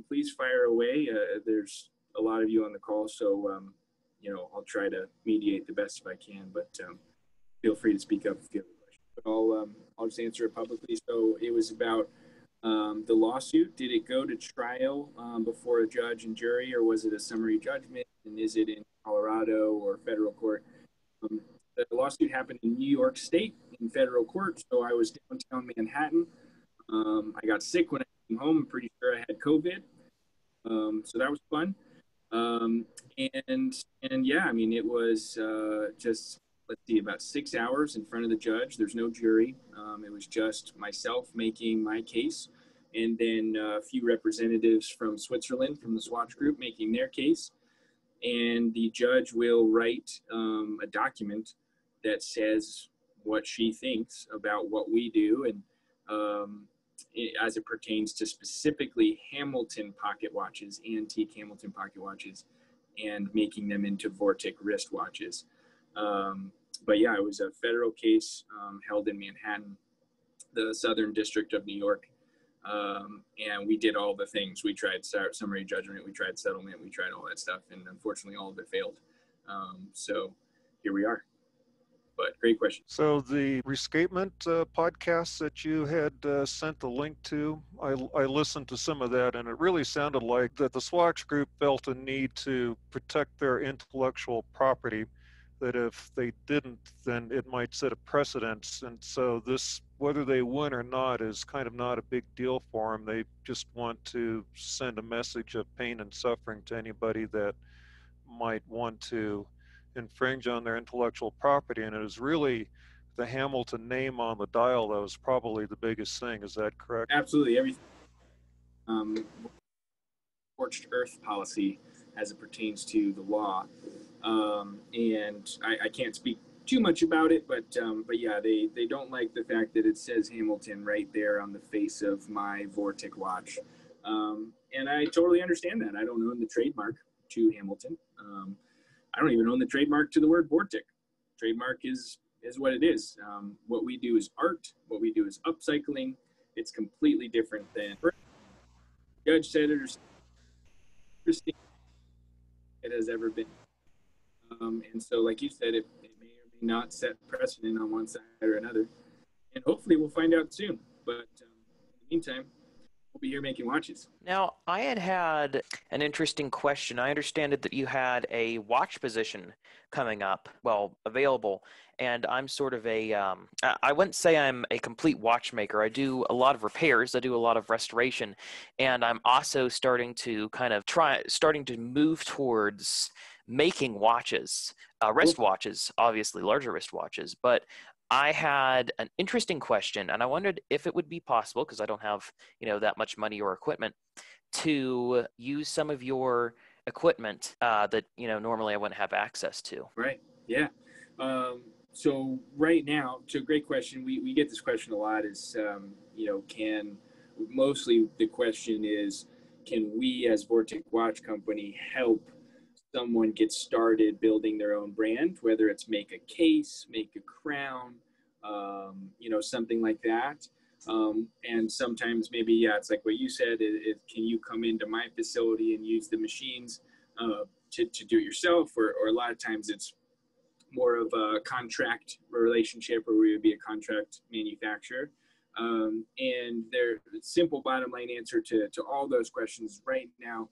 please fire away. There's a lot of you on the call, so you know, I'll try to mediate the best if I can, but feel free to speak up if you have a question. But I'll just answer it publicly. So it was about the lawsuit. Did it go to trial before a judge and jury, or was it a summary judgment? And is it in Colorado or federal court? The lawsuit happened in New York State in federal court. So I was downtown Manhattan. I got sick when I came home. I'm pretty sure I had COVID. So that was fun. Um, and yeah, I mean, it was just, let's see, about 6 hours in front of the judge. There's no jury. It was just myself making my case, and then a few representatives from Switzerland, from the Swatch Group, making their case. And the judge will write a document that says what she thinks about what we do, and as it pertains to specifically Hamilton pocket watches, antique Hamilton pocket watches, and making them into Vortic wristwatches. But yeah, it was a federal case held in Manhattan, the Southern District of New York. And we did all the things. We tried summary judgment, we tried settlement, we tried all that stuff, and unfortunately all of it failed. So here we are. But great question. So the Rescapement podcast that you had sent the link to, I listened to some of that, and it really sounded like that the Swatch Group felt a need to protect their intellectual property, that if they didn't, then it might set a precedence. And so this, whether they win or not, is kind of not a big deal for them. They just want to send a message of pain and suffering to anybody that might want to infringe on their intellectual property. And it is really the Hamilton name on the dial that was probably the biggest thing. Is that correct? Absolutely. Everything. Scorched earth policy as it pertains to the law. And I can't speak too much about it, but yeah, they don't like the fact that it says Hamilton right there on the face of my Vortic watch. And I totally understand that. I don't own the trademark to Hamilton. I don't even own the trademark to the word Vortic. Trademark is what it is. What we do is art. What we do is upcycling. It's completely different than Judge said it or interesting it has ever been. And so, like you said, it may or may not set precedent on one side or another. And hopefully we'll find out soon. But in the meantime, we'll be here making watches. Now, I had an interesting question. I understand that you had a watch position coming up, well, available, and I'm sort of I wouldn't say I'm a complete watchmaker. I do a lot of repairs, I do a lot of restoration, and I'm also starting to move towards making watches, wristwatches, obviously larger wristwatches, but I had an interesting question, and I wondered if it would be possible, because I don't have, that much money or equipment, to use some of your equipment that, normally I wouldn't have access to. Right. Yeah. So right now, so great question. We get this question a lot is, mostly the question is, can we as Vortic Watch Company help someone get started building their own brand, whether it's make a case, make a crown, something like that. And sometimes maybe, it's like what you said, can you come into my facility and use the machines to do it yourself? Or a lot of times it's more of a contract relationship where we would be a contract manufacturer. And their simple bottom line answer to all those questions right now,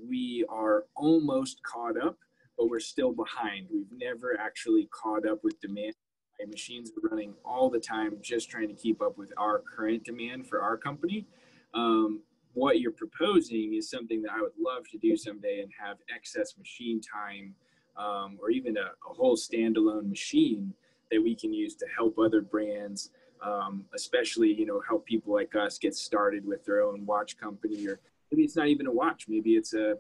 we are almost caught up, but we're still behind. We've never actually caught up with demand. My machines are running all the time, just trying to keep up with our current demand for our company. What you're proposing is something that I would love to do someday and have excess machine time, or even a whole standalone machine that we can use to help other brands, especially, help people like us get started with their own watch company, or maybe it's not even a watch. Maybe it's a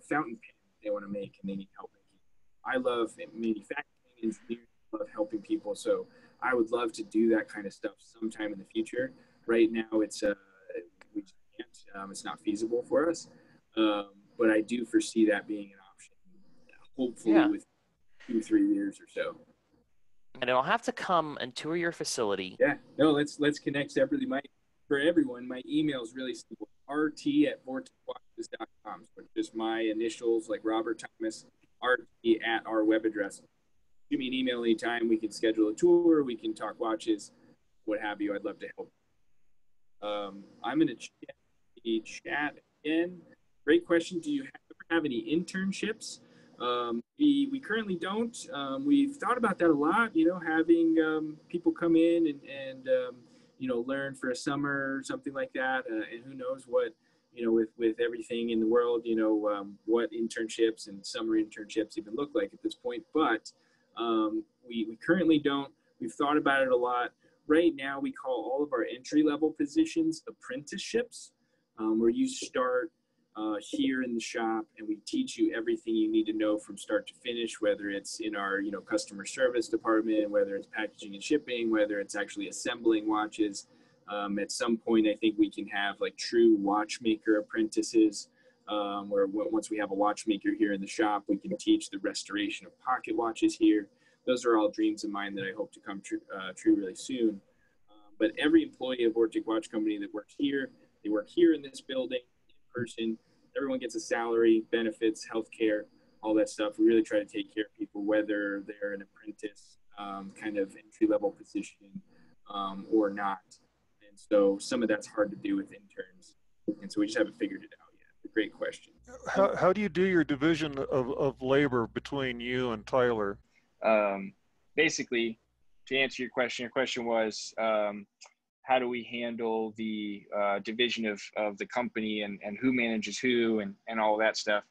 fountain pen they want to make and they need help making. I love manufacturing, engineering, love helping people. So I would love to do that kind of stuff sometime in the future. Right now it's, we just can't, it's not feasible for us. But I do foresee that being an option, hopefully with 2-3 years or so. And I'll have to come and tour your facility. Yeah, no, let's connect separately. For everyone, my email is really simple. rt@vorticwatches.com. So just my initials, like Robert Thomas, rt@ our web address. Give me an email anytime. We can schedule a tour. We can talk watches, what have you. I'd love to help. I'm going to check the chat again. Great question. Do you ever have any internships? We currently don't. We've thought about that a lot, having people come in and learn for a summer or something like that. And who knows what, with everything in the world, what internships and summer internships even look like at this point. But we currently don't. We've thought about it a lot. Right now, we call all of our entry-level positions apprenticeships, where you start here in the shop, and we teach you everything you need to know from start to finish, whether it's in our customer service department, whether it's packaging and shipping, whether it's actually assembling watches. At some point, I think we can have like true watchmaker apprentices, where once we have a watchmaker here in the shop, we can teach the restoration of pocket watches here. Those are all dreams of mine that I hope to come true really soon. But every employee of Vortic Watch Company that works here, they work here in this building, in person. Everyone gets a salary, benefits, healthcare, all that stuff. We really try to take care of people, whether they're an apprentice kind of entry-level position or not. And so some of that's hard to do with interns. And so we just haven't figured it out yet. It's a great question. How do you do your division of labor between you and Tyler? Basically, to answer your question was, how do we handle the division of the company and who manages who and all that stuff.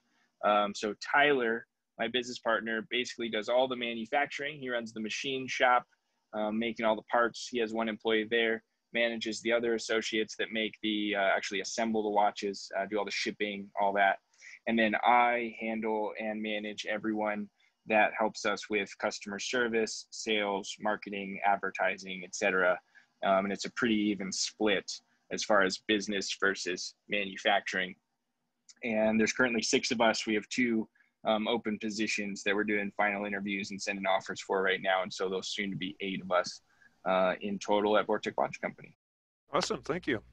So Tyler, my business partner, basically does all the manufacturing. He runs the machine shop, making all the parts. He has one employee there, manages the other associates that make actually assemble the watches, do all the shipping, all that. And then I handle and manage everyone that helps us with customer service, sales, marketing, advertising, etc. And it's a pretty even split as far as business versus manufacturing. And there's currently 6 of us. We have 2 open positions that we're doing final interviews and sending offers for right now. And so there'll soon to be 8 of us in total at Vortic Watch Company. Awesome, thank you.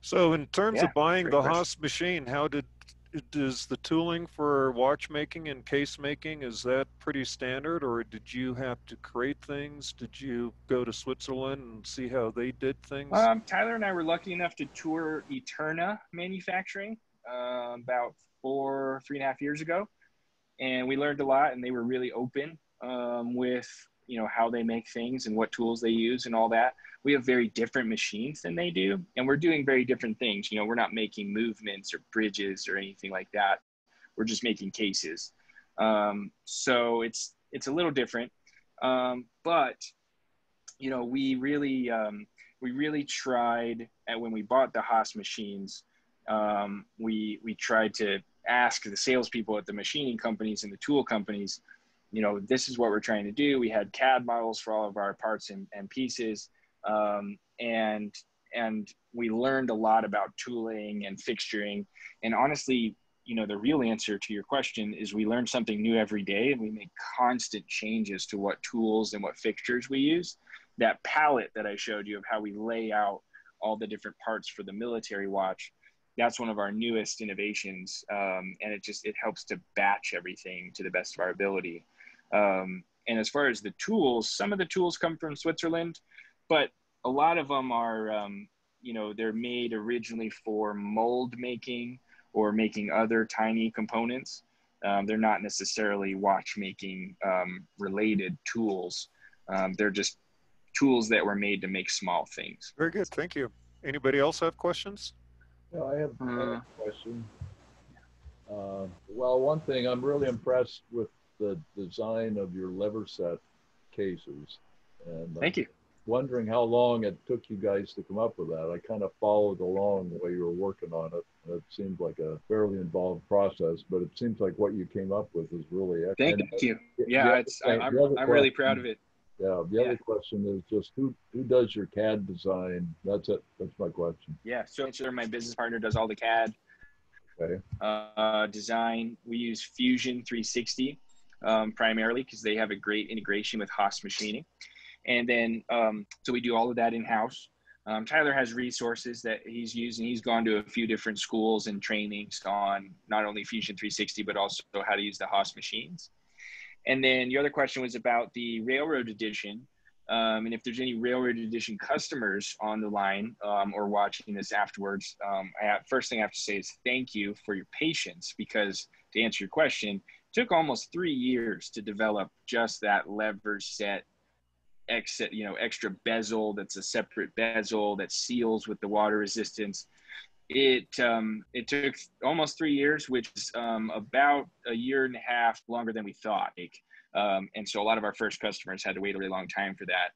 So in terms of buying the question. Haas machine, does the tooling for watchmaking and case making, is that pretty standard, or did you have to create things? Did you go to Switzerland and see how they did things? Tyler and I were lucky enough to tour Eterna Manufacturing about 3.5 years ago, and we learned a lot, and they were really open with how they make things and what tools they use and all that. We have very different machines than they do, and we're doing very different things. We're not making movements or bridges or anything like that. We're just making cases. So it's a little different, but we really tried, and when we bought the Haas machines, we tried to ask the salespeople at the machining companies and the tool companies, this is what we're trying to do. We had CAD models for all of our parts and pieces. And we learned a lot about tooling and fixturing. And honestly, the real answer to your question is we learn something new every day, and we make constant changes to what tools and what fixtures we use. That palette that I showed you of how we lay out all the different parts for the military watch, that's one of our newest innovations. And it helps to batch everything to the best of our ability. And as far as the tools, some of the tools come from Switzerland, but a lot of them are, they're made originally for mold making or making other tiny components. They're not necessarily watchmaking related tools. They're just tools that were made to make small things. Very good, thank you. Anybody else have questions? Yeah, I have a question. Well, one thing, I'm really impressed with the design of your lever set cases. And thank you. Wondering how long it took you guys to come up with that. I kind of followed along the way you were working on it. It seemed like a fairly involved process, but it seems like what you came up with is really excellent. Thank you. Yeah, I'm really proud of it. Yeah, the other question is just who does your CAD design? That's it. That's my question. Yeah, so my business partner does all the CAD design. We use Fusion 360 primarily because they have a great integration with Haas machining. And then, so we do all of that in-house. Tyler has resources that he's using. He's gone to a few different schools and trainings on not only Fusion 360, but also how to use the Haas machines. And then the other question was about the Railroad Edition. And if there's any Railroad Edition customers on the line or watching this afterwards, first thing I have to say is thank you for your patience, because to answer your question, it took almost 3 years to develop just that lever set, extra bezel that's a separate bezel that seals with the water resistance. It took almost 3 years, which is about a year and a half longer than we thought. And so a lot of our first customers had to wait a really long time for that.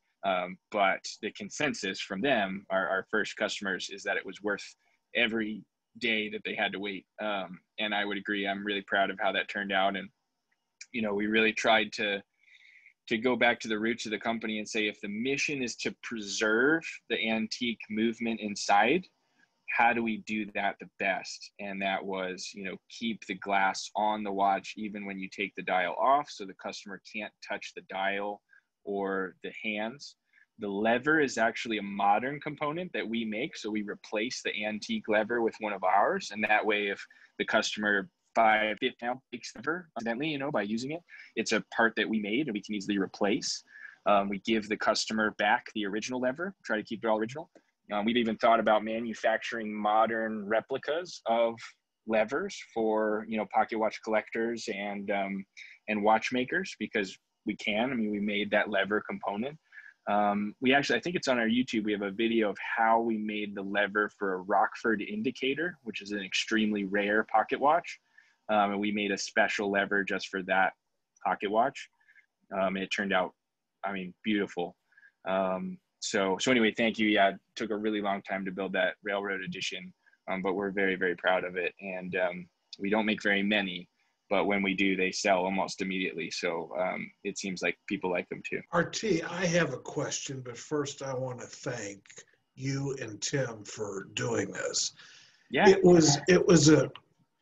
But the consensus from them, our first customers, is that it was worth every day that they had to wait. And I would agree. I'm really proud of how that turned out. And, you know, we really tried to go back to the roots of the company and say, if the mission is to preserve the antique movement inside, how do we do that the best? And that was, you know, keep the glass on the watch even when you take the dial off, so the customer can't touch the dial or the hands. The lever is actually a modern component that we make, so we replace the antique lever with one of ours, and that way if the customer 5 now takes the lever accidentally, you know, by using it, it's a part that we made and we can easily replace. We give the customer back the original lever, try to keep it all original. We've even thought about manufacturing modern replicas of levers for, you know, pocket watch collectors and watchmakers, because we can. I mean, we made that lever component. We actually, I think it's on our YouTube, we have a video of how we made the lever for a Rockford indicator, which is an extremely rare pocket watch. And we made a special lever just for that pocket watch. It turned out, I mean, beautiful. So anyway, thank you. Yeah, it took a really long time to build that Railroad Edition, but we're very, very proud of it. And we don't make very many, but when we do, they sell almost immediately. So it seems like people like them too. RT, I have a question, but first I want to thank you and Tim for doing this. Yeah. It was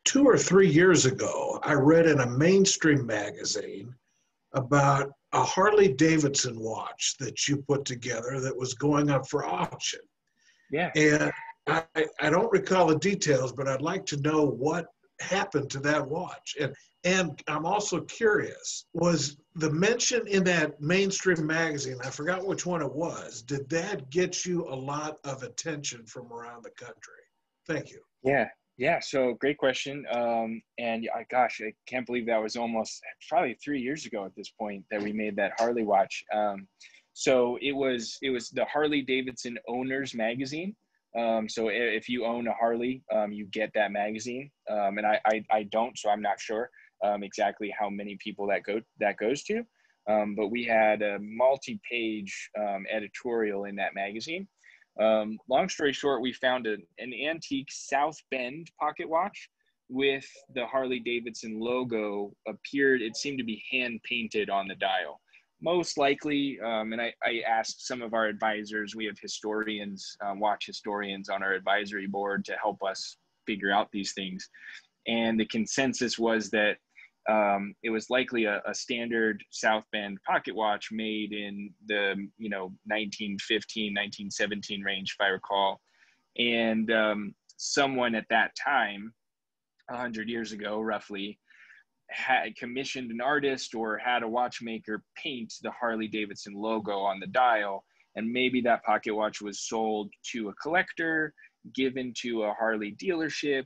2 or 3 years ago, I read in a mainstream magazine about a Harley-Davidson watch that you put together that was going up for auction. Yeah. And I don't recall the details, but I'd like to know what happened to that watch. And I'm also curious, was the mention in that mainstream magazine, I forgot which one it was, did that get you a lot of attention from around the country? Thank you. Yeah. So great question. And gosh, I can't believe that was almost probably 3 years ago at this point that we made that Harley watch. So it was the Harley Davidson Owners Magazine. So if you own a Harley, you get that magazine. And I don't, so I'm not sure exactly how many people that goes to. But we had a multi-page editorial in that magazine. Long story short, we found an antique South Bend pocket watch with the Harley Davidson logo appeared. It seemed to be hand painted on the dial. Most likely, and I asked some of our advisors, we have historians, watch historians on our advisory board to help us figure out these things. And the consensus was that it was likely a standard South Bend pocket watch made in the 1915, 1917 range, if I recall. And someone at that time, 100 years ago, roughly, had commissioned an artist or had a watchmaker paint the Harley Davidson logo on the dial. And maybe that pocket watch was sold to a collector, given to a Harley dealership,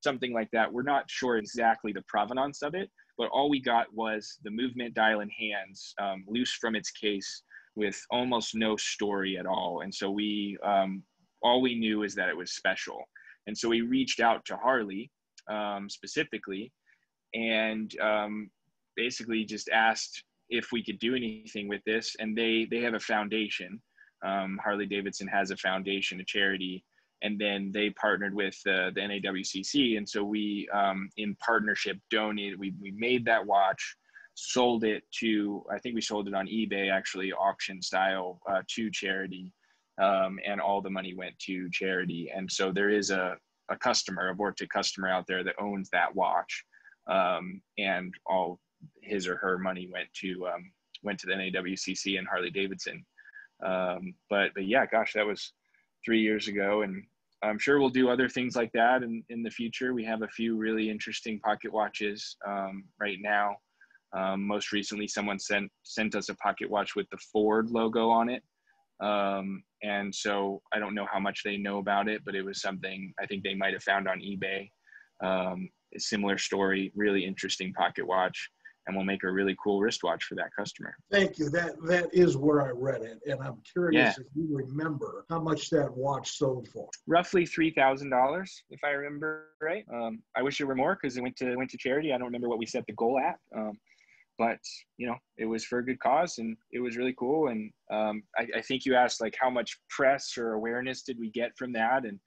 something like that. We're not sure exactly the provenance of it, but all we got was the movement dial in hands, loose from its case, with almost no story at all. And so all we knew is that it was special. And so we reached out to Harley specifically, and basically just asked if we could do anything with this. And they have a foundation. Harley Davidson has a foundation, a charity, and then they partnered with the NAWCC. And so we, in partnership, donated, we made that watch, sold it to, I think we sold it on eBay, actually, auction style, to charity. And all the money went to charity. And so there is a customer, a Vortic customer out there that owns that watch. And all his or her money went to the NAWCC and Harley Davidson. But yeah, gosh, that was 3 years ago, and I'm sure we'll do other things like that in the future. We have a few really interesting pocket watches right now. Most recently, someone sent us a pocket watch with the Ford logo on it. And so I don't know how much they know about it, but it was something I think they might have found on eBay. A similar story, really interesting pocket watch. and we'll make a really cool wristwatch for that customer. Thank you. That is where I read it, and I'm curious Yeah. if you remember how much that watch sold for. Roughly $3,000, if I remember right. I wish it were more because it went to charity. I don't remember what we set the goal at, but it was for a good cause, and it was really cool. And I think you asked like how much press or awareness did we get from that, and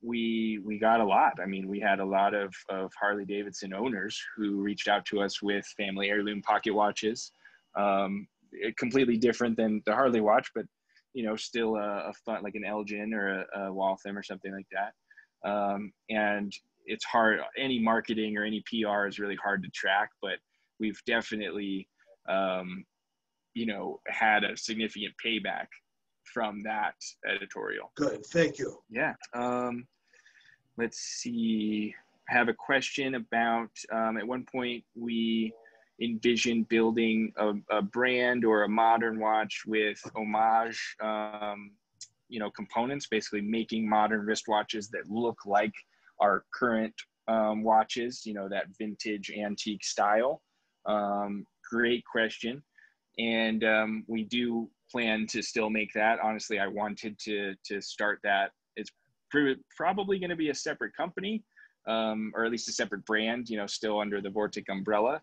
we got a lot. I mean, we had a lot of Harley Davidson owners who reached out to us with family heirloom pocket watches, completely different than the Harley watch, but still a fun, like an Elgin or a Waltham or something like that. And it's hard, any marketing or any PR is really hard to track, but we've definitely had a significant payback from that editorial. Good, thank you. Yeah. Let's see. I have a question about, at one point we envisioned building a brand or a modern watch with homage, components, basically making modern wristwatches that look like our current watches, that vintage antique style. Great question. And we do plan to still make that. Honestly, I wanted to start that. It's probably going to be a separate company, or at least a separate brand, still under the Vortic umbrella.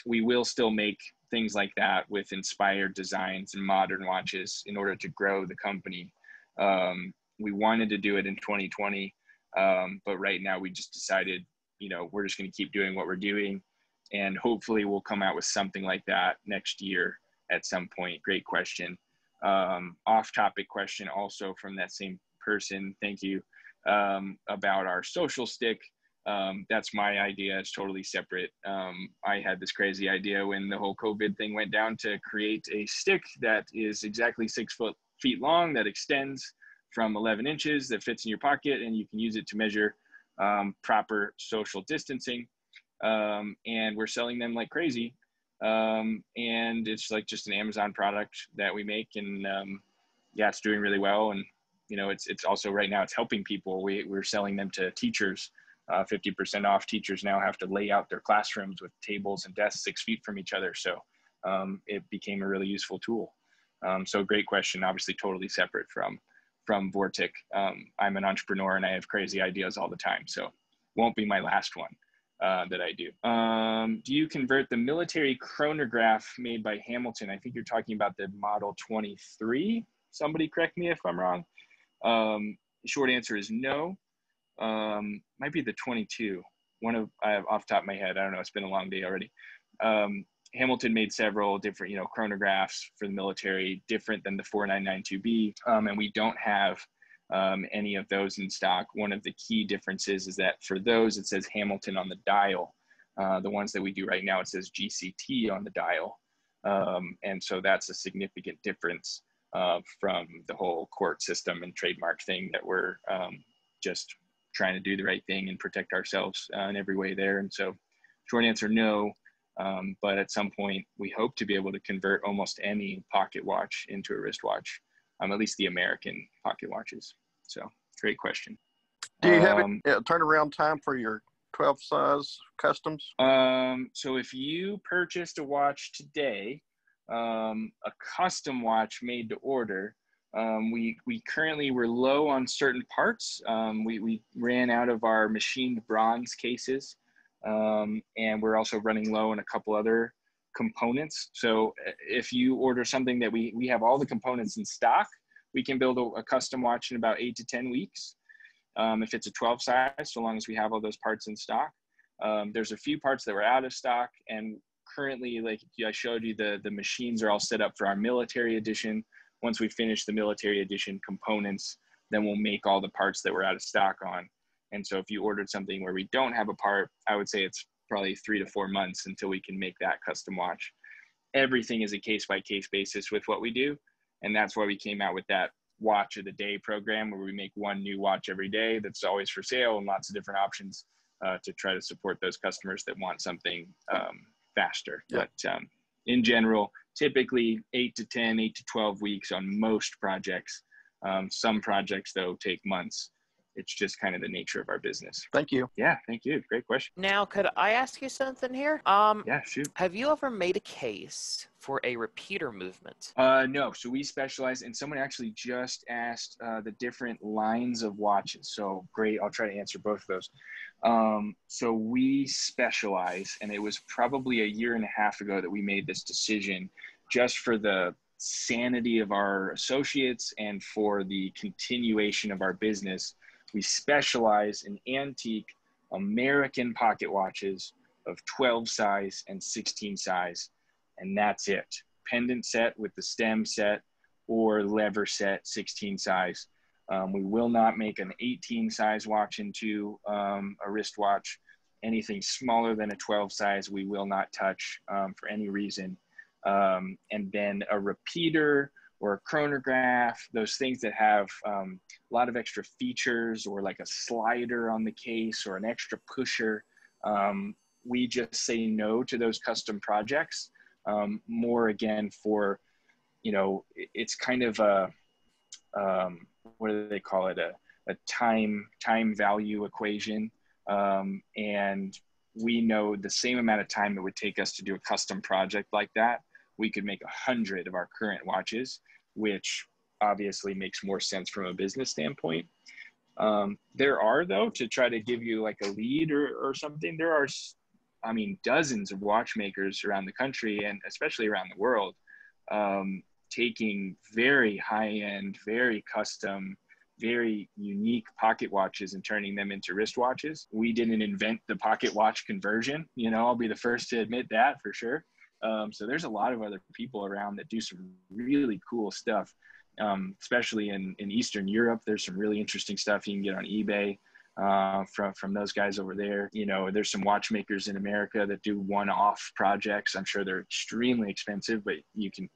We will still make things like that with inspired designs and modern watches in order to grow the company. We wanted to do it in 2020, but right now we just decided, we're just going to keep doing what we're doing, and hopefully we'll come out with something like that next year at some point. Great question. Off-topic question also from that same person. Thank you. About our social stick. That's my idea. It's totally separate. I had this crazy idea when the whole COVID thing went down to create a stick that is exactly 6 feet long, that extends from 11 inches, that fits in your pocket, and you can use it to measure proper social distancing. And we're selling them like crazy. And it's like just an Amazon product that we make, and it's doing really well. And it's also right now it's helping people. We're selling them to teachers. 50% off. Teachers now have to lay out their classrooms with tables and desks 6 feet from each other. So it became a really useful tool. So great question. Obviously totally separate from Vortic. I'm an entrepreneur and I have crazy ideas all the time. So won't be my last one that I do. Do you convert the military chronograph made by Hamilton? I think you're talking about the Model 23. Somebody correct me if I'm wrong. Short answer is no. Might be the 22. Off the top of my head, I don't know. It's been a long day already. Hamilton made several different, chronographs for the military, different than the 4992B. And we don't have any of those in stock. One of the key differences is that for those, it says Hamilton on the dial. The ones that we do right now, it says GCT on the dial. And so that's a significant difference from the whole court system and trademark thing that we're just trying to do the right thing and protect ourselves in every way there. And so short answer, no. But at some point we hope to be able to convert almost any pocket watch into a wristwatch, at least the American pocket watches. So great question. Do you have a turnaround time for your 12 size customs? So if you purchased a watch today, a custom watch made to order, we currently were low on certain parts. We ran out of our machined bronze cases, and we're also running low on a couple other components. So if you order something that we have all the components in stock, we can build a custom watch in about 8 to 10 weeks. If it's a 12 size, so long as we have all those parts in stock. There's a few parts that were out of stock, and currently, like I showed you, the machines are all set up for our military edition. Once we finish the military edition components, then we'll make all the parts that we're out of stock on. And so if you ordered something where we don't have a part, I would say it's probably 3 to 4 months until we can make that custom watch. Everything is a case-by-case basis with what we do. And that's why we came out with that watch of the day program, where we make one new watch every day that's always for sale, and lots of different options to try to support those customers that want something faster. Yeah. But in general, typically 8 to 12 weeks on most projects. Some projects, though, take months. it's just kind of the nature of our business. Thank you. Yeah, thank you. Great question. Now, could I ask you something here? Yeah, shoot. Have you ever made a case for a repeater movement? No. So we specialize, and someone actually just asked the different lines of watches. So great. I'll try to answer both of those. So we specialize, and it was probably a year and a half ago that we made this decision, just for the sanity of our associates and for the continuation of our business. We specialize in antique American pocket watches of 12 size and 16 size, and that's it. Pendant set with the stem set or lever set 16 size. We will not make an 18 size watch into a wristwatch. Anything smaller than a 12 size we will not touch for any reason. And then a repeater or a chronograph, those things that have a lot of extra features, or like a slider on the case or an extra pusher, we just say no to those custom projects. More again for, it's kind of a, what do they call it? A time value equation. And we know the same amount of time it would take us to do a custom project like that, we could make 100 of our current watches, which obviously makes more sense from a business standpoint. There are, though, to try to give you like a lead or something, there are, dozens of watchmakers around the country and especially around the world, taking very high-end, very custom, very unique pocket watches and turning them into wristwatches. We didn't invent the pocket watch conversion. I'll be the first to admit that for sure. So there's a lot of other people around that do some really cool stuff, especially in Eastern Europe. There's some really interesting stuff you can get on eBay from those guys over there. There's some watchmakers in America that do one-off projects. I'm sure they're extremely expensive, but you can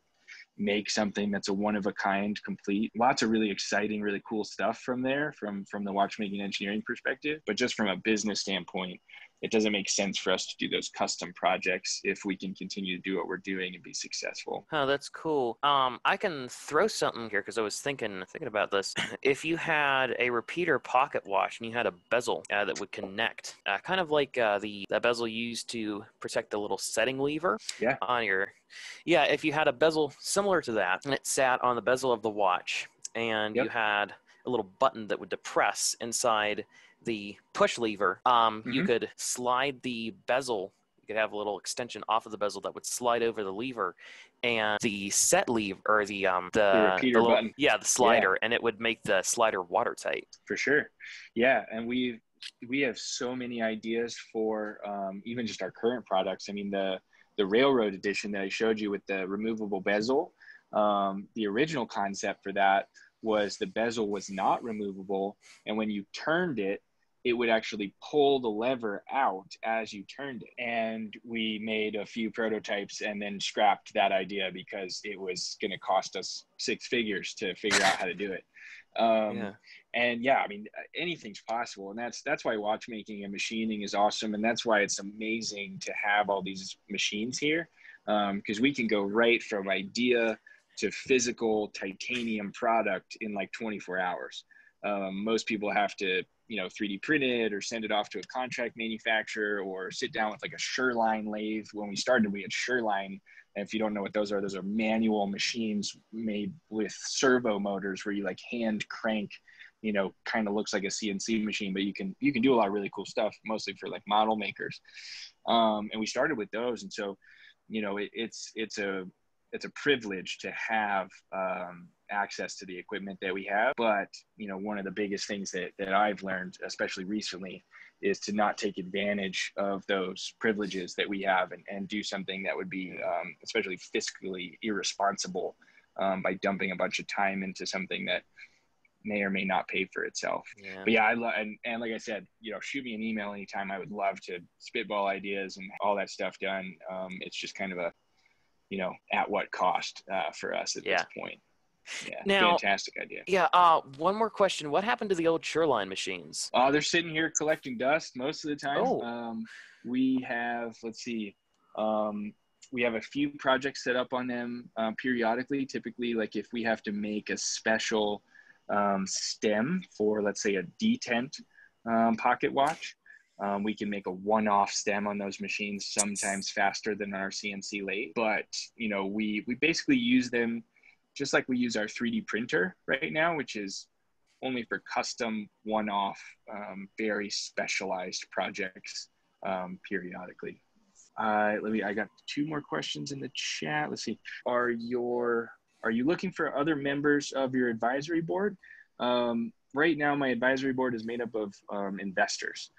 make something that's a one-of-a-kind complete. Lots of really exciting, really cool stuff from there, from the watchmaking engineering perspective. But just from a business standpoint, it doesn't make sense for us to do those custom projects if we can continue to do what we're doing and be successful. Oh, that's cool. I can throw something here because I was thinking about this. If you had a repeater pocket watch and you had a bezel that would connect, kind of like the bezel used to protect the little setting lever on your... Yeah, if you had a bezel similar to that and it sat on the bezel of the watch and you had a little button that would depress inside the push lever, you could slide the bezel. You could have a little extension off of the bezel that would slide over the lever, and the set lever, or the repeater button. Yeah, the slider, and it would make the slider watertight. For sure. Yeah, and we have so many ideas for even just our current products. I mean, the Railroad edition that I showed you with the removable bezel, the original concept for that was the bezel was not removable, and when you turned it, it would actually pull the lever out as you turned it. And we made a few prototypes and then scrapped that idea because it was going to cost us 6 figures to figure out how to do it. And anything's possible. And that's why watchmaking and machining is awesome. And that's why it's amazing to have all these machines here, because we can go right from idea to physical titanium product in like 24 hours. Most people have to 3D print it or send it off to a contract manufacturer or sit down with like a Sherline lathe. When we started, we had Sherline. And if you don't know what those are manual machines made with servo motors where you like hand crank, kind of looks like a CNC machine, but you can do a lot of really cool stuff, mostly for like model makers. And we started with those. And so, it's a privilege to have access to the equipment that we have. But, one of the biggest things that I've learned, especially recently, is to not take advantage of those privileges that we have and do something that would be especially fiscally irresponsible by dumping a bunch of time into something that may or may not pay for itself. Yeah. But yeah, and like I said, shoot me an email anytime. I would love to spitball ideas and all that stuff done. It's just kind of a, at what cost for us at this point. Yeah, now, fantastic idea. Yeah, one more question. What happened to the old Sherline machines? They're sitting here collecting dust most of the time. Oh. We have, we have a few projects set up on them periodically. Typically, like if we have to make a special stem for, let's say, a detent pocket watch. We can make a one-off stem on those machines, sometimes faster than our CNC lathe. But, you know, we basically use them just like we use our 3D printer right now, which is only for custom, one-off, very specialized projects periodically. I got 2 more questions in the chat. Let's see. Are you looking for other members of your advisory board? Right now, my advisory board is made up of investors.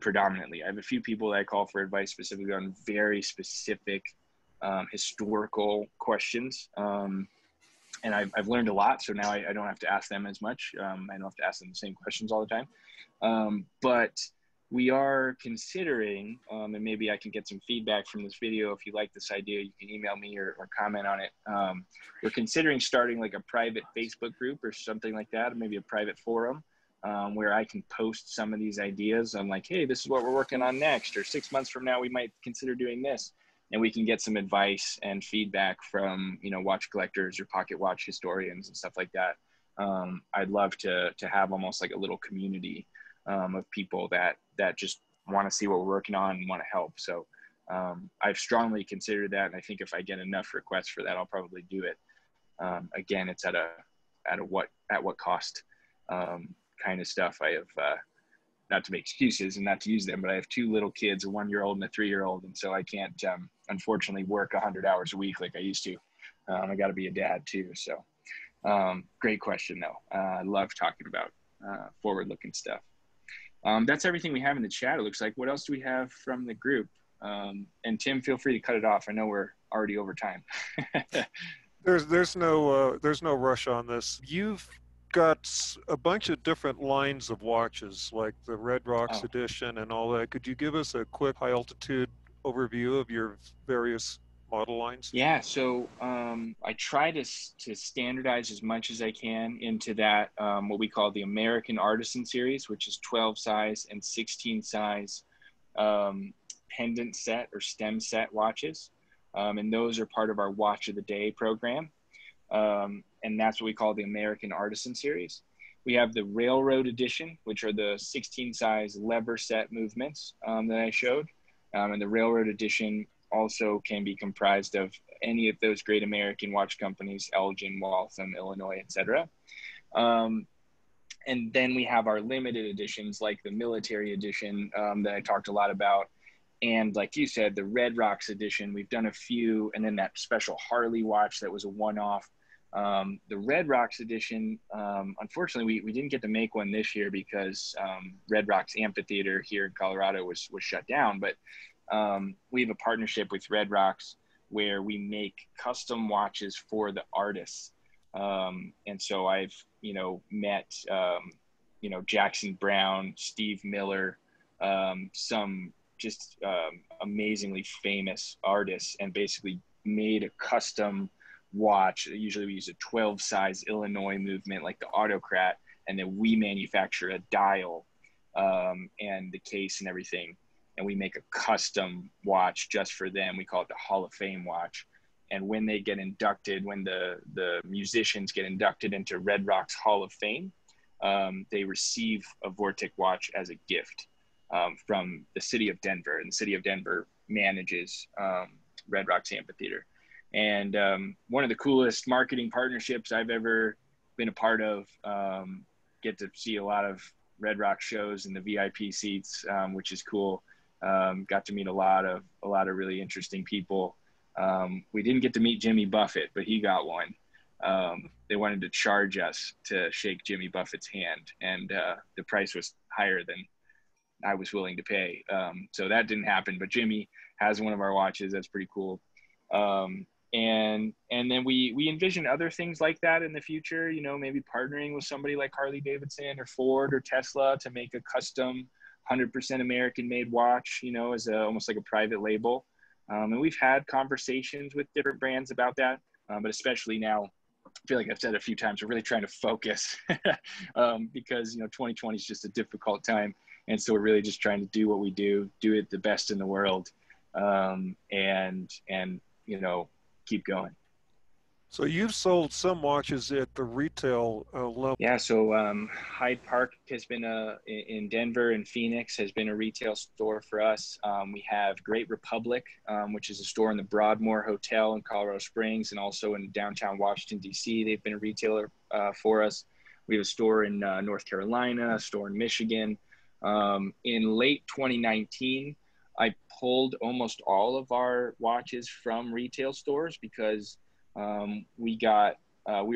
Predominantly. I have a few people that I call for advice specifically on very specific historical questions. And I've learned a lot, so now I don't have to ask them as much. I don't have to ask them the same questions all the time. But we are considering, and maybe I can get some feedback from this video. If you like this idea, you can email me or comment on it. We're considering starting like a private Facebook group or something like that, or maybe a private forum. Where I can post some of these ideas. I'm like, hey, this is what we're working on next, or 6 months from now, we might consider doing this. And we can get some advice and feedback from, you know, watch collectors or pocket watch historians and stuff like that. I'd love to have almost like a little community of people that just want to see what we're working on and want to help. So I've strongly considered that. And I think if I get enough requests for that, I'll probably do it. Again, it's at what cost? Kind of stuff. I have, not to make excuses and not to use them, but I have 2 little kids, a 1-year-old and a 3-year-old. And so I can't, unfortunately, work 100 hours a week like I used to. I got to be a dad too. So great question though. I love talking about forward-looking stuff. That's everything we have in the chat. It looks like. What else do we have from the group? And Tim, feel free to cut it off. I know we're already over time. There's no rush on this. You've got a bunch of different lines of watches, like the Red Rocks edition and all that. Could you give us a quick high altitude overview of your various model lines? Yeah, so I try to standardize as much as I can into that, what we call the American Artisan series, which is 12 size and 16 size pendant set or stem set watches. And those are part of our Watch of the Day program. And that's what we call the American Artisan series. We have the Railroad edition, which are the 16 size lever set movements that I showed. And the Railroad edition also can be comprised of any of those great American watch companies, Elgin, Waltham, Illinois, etc. And then we have our limited editions, like the military edition that I talked a lot about. And like you said, the Red Rocks edition, we've done a few, and then that special Harley watch that was a one-off. The Red Rocks edition, unfortunately, we didn't get to make one this year because Red Rocks Amphitheater here in Colorado was shut down. But we have a partnership with Red Rocks where we make custom watches for the artists. And so I've, met, Jackson Brown, Steve Miller, some just amazingly famous artists, and basically made a custom watch. Usually we use a 12 size Illinois movement like the Autocrat, and then we manufacture a dial and the case and everything, and we make a custom watch just for them. We call it the Hall of Fame watch. And when they get inducted, when the musicians get inducted into Red Rocks Hall of Fame, they receive a Vortic watch as a gift from the city of Denver. And the city of Denver manages Red Rocks Amphitheater. And one of the coolest marketing partnerships I've ever been a part of. Get to see a lot of Red Rock shows in the VIP seats, which is cool. Got to meet a lot of really interesting people. We didn't get to meet Jimmy Buffett, but he got one. They wanted to charge us to shake Jimmy Buffett's hand, and the price was higher than I was willing to pay. So that didn't happen, but Jimmy has one of our watches. That's pretty cool. And then we envision other things like that in the future, maybe partnering with somebody like Harley Davidson or Ford or Tesla to make a custom 100% American made watch, as almost like a private label. And we've had conversations with different brands about that. But especially now, I feel like I've said a few times, we're really trying to focus because, 2020 is just a difficult time. And so we're really just trying to do what we do it the best in the world, and keep going. So you've sold some watches at the retail level. Yeah, so Hyde Park has been in Denver and Phoenix has been a retail store for us. We have Great Republic, which is a store in the Broadmoor Hotel in Colorado Springs and also in downtown Washington, D.C. They've been a retailer for us. We have a store in North Carolina, a store in Michigan. In late 2019, I pulled almost all of our watches from retail stores because we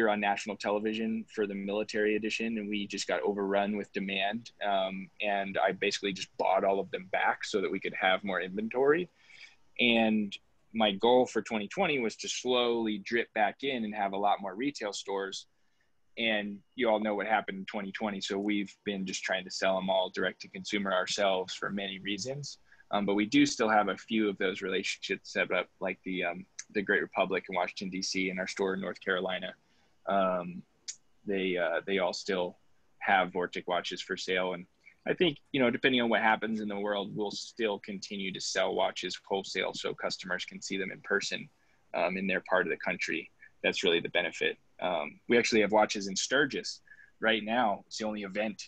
were on national television for the military edition and we just got overrun with demand. And I basically just bought all of them back so that we could have more inventory. And my goal for 2020 was to slowly drip back in and have a lot more retail stores. And you all know what happened in 2020. So we've been just trying to sell them all direct to consumer ourselves for many reasons. But we do still have a few of those relationships set up, like the Great Republic in Washington, D.C. and our store in North Carolina. They all still have Vortic watches for sale. And I think, depending on what happens in the world, we'll still continue to sell watches wholesale so customers can see them in person in their part of the country. That's really the benefit. We actually have watches in Sturgis right now. It's the only event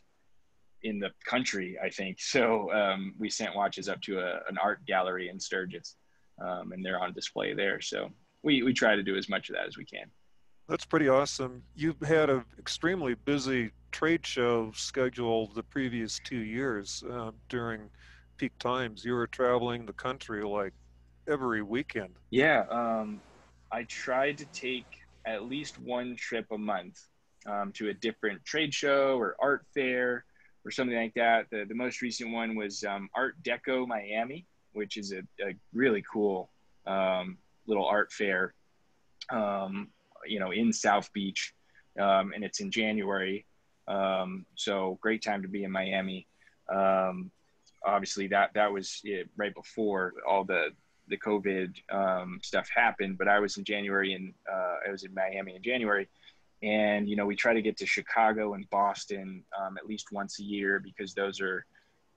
in the country, I think. So we sent watches up to an art gallery in Sturgis, and they're on display there. So we try to do as much of that as we can. That's pretty awesome. You've had an extremely busy trade show scheduled the previous 2 years during peak times. You were traveling the country like every weekend. Yeah, I tried to take at least one trip a month to a different trade show or art fair or something like that. The most recent one was Art Deco Miami, which is a really cool little art fair, in South Beach, and it's in January. So great time to be in Miami. Obviously that was right before all the COVID stuff happened, but I was in January and I was in Miami in January. And, we try to get to Chicago and Boston at least once a year because those are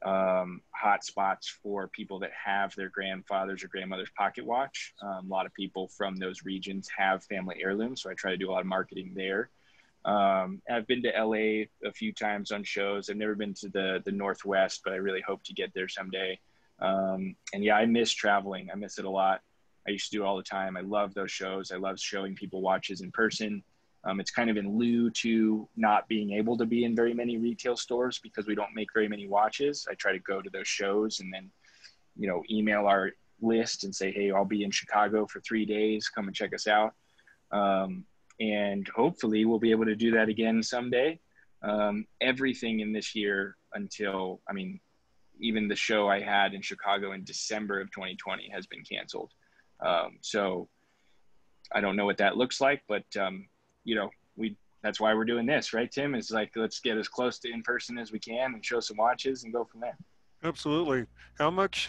hot spots for people that have their grandfather's or grandmother's pocket watch. A lot of people from those regions have family heirlooms, so I try to do a lot of marketing there. I've been to LA a few times on shows. I've never been to the Northwest, but I really hope to get there someday. And yeah, I miss traveling. I miss it a lot. I used to do it all the time. I love those shows. I love showing people watches in person. It's kind of in lieu to not being able to be in very many retail stores because we don't make very many watches. I try to go to those shows and then, email our list and say, hey, I'll be in Chicago for 3 days. Come and check us out. And hopefully we'll be able to do that again someday. Everything in this year until, even the show I had in Chicago in December of 2020 has been canceled. So I don't know what that looks like, but that's why we're doing this, right, Tim? It's like, let's get as close to in person as we can and show some watches and go from there. Absolutely. How much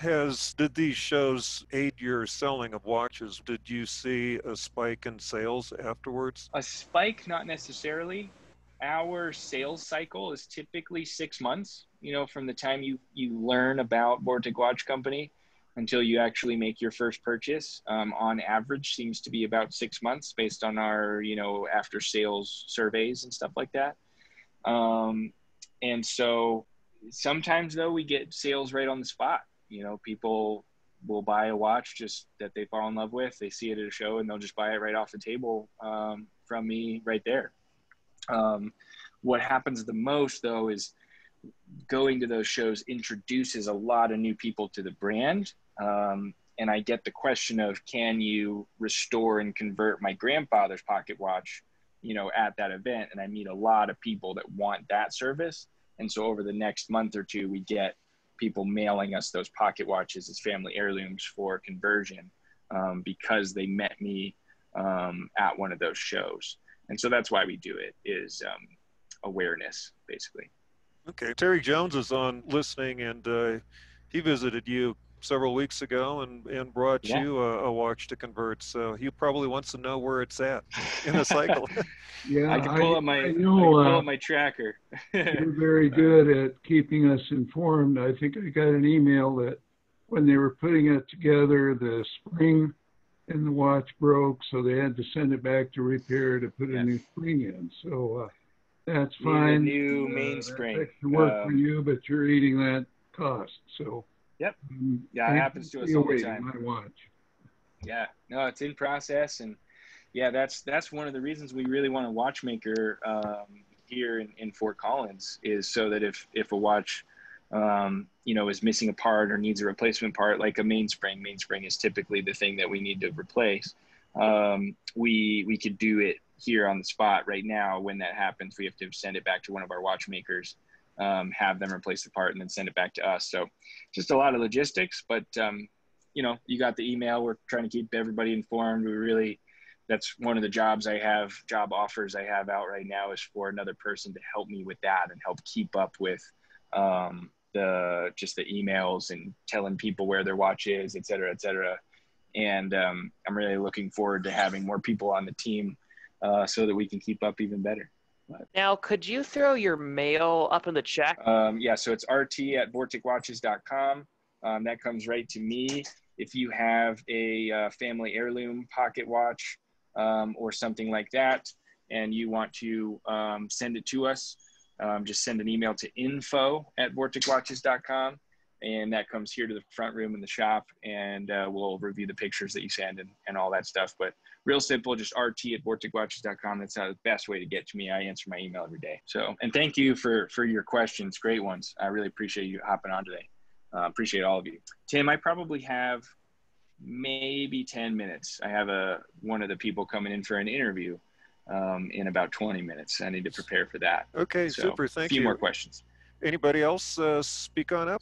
did these shows aid your selling of watches? Did you see a spike in sales afterwards? A spike, not necessarily. Our sales cycle is typically 6 months, from the time you learn about Vortic Watch Company until you actually make your first purchase. On average seems to be about 6 months based on our, after sales surveys and stuff like that. And so sometimes though we get sales right on the spot. People will buy a watch just that they fall in love with. They see it at a show and they'll just buy it right off the table from me right there. What happens the most though is going to those shows introduces a lot of new people to the brand. And I get the question of, can you restore and convert my grandfather's pocket watch, at that event? And I meet a lot of people that want that service. And so over the next month or two, we get people mailing us those pocket watches as family heirlooms for conversion because they met me at one of those shows. And so that's why we do it, is awareness, basically. Okay. Terry Jones is on listening, and he visited you several weeks ago and brought you a watch to convert. So he probably wants to know where it's at in the cycle. Yeah, I can pull up my tracker. You're very good at keeping us informed. I think I got an email that when they were putting it together, the spring and the watch broke, so they had to send it back to repair to put a Yeah. new spring in. So that's Need a fine. new That's mainspring. extra work for you, but you're eating that cost. So Yep. Yeah, it happens to us all the time. My watch. Yeah, no, it's in process, and yeah, that's one of the reasons we really want a watchmaker here in Fort Collins, is so that if a watch is missing a part or needs a replacement part, like a mainspring is typically the thing that we need to replace. We could do it here on the spot right now. When that happens, we have to send it back to one of our watchmakers, have them replace the part, and then send it back to us. So just a lot of logistics, but you got the email. We're trying to keep everybody informed. That's one of the job offers I have out right now, is for another person to help me with that and help keep up with the emails and telling people where their watch is, et cetera, et cetera. And I'm really looking forward to having more people on the team so that we can keep up even better. Now, could you throw your mail up in the chat? Yeah, so it's rt@vorticwatches.com. That comes right to me. If you have a family heirloom pocket watch or something like that, and you want to send it to us, just send an email to info@vorticwatches.com, and that comes here to the front room in the shop, and we'll review the pictures that you send and all that stuff. But real simple, just rt@vorticwatches.com. That's the best way to get to me. I answer my email every day. So, and thank you for your questions. Great ones. I really appreciate you hopping on today. Appreciate all of you. Tim, I probably have maybe 10 minutes. I have one of the people coming in for an interview in about 20 minutes. I need to prepare for that. Okay, So, super. Thank you. A few more questions. Anybody else speak on up?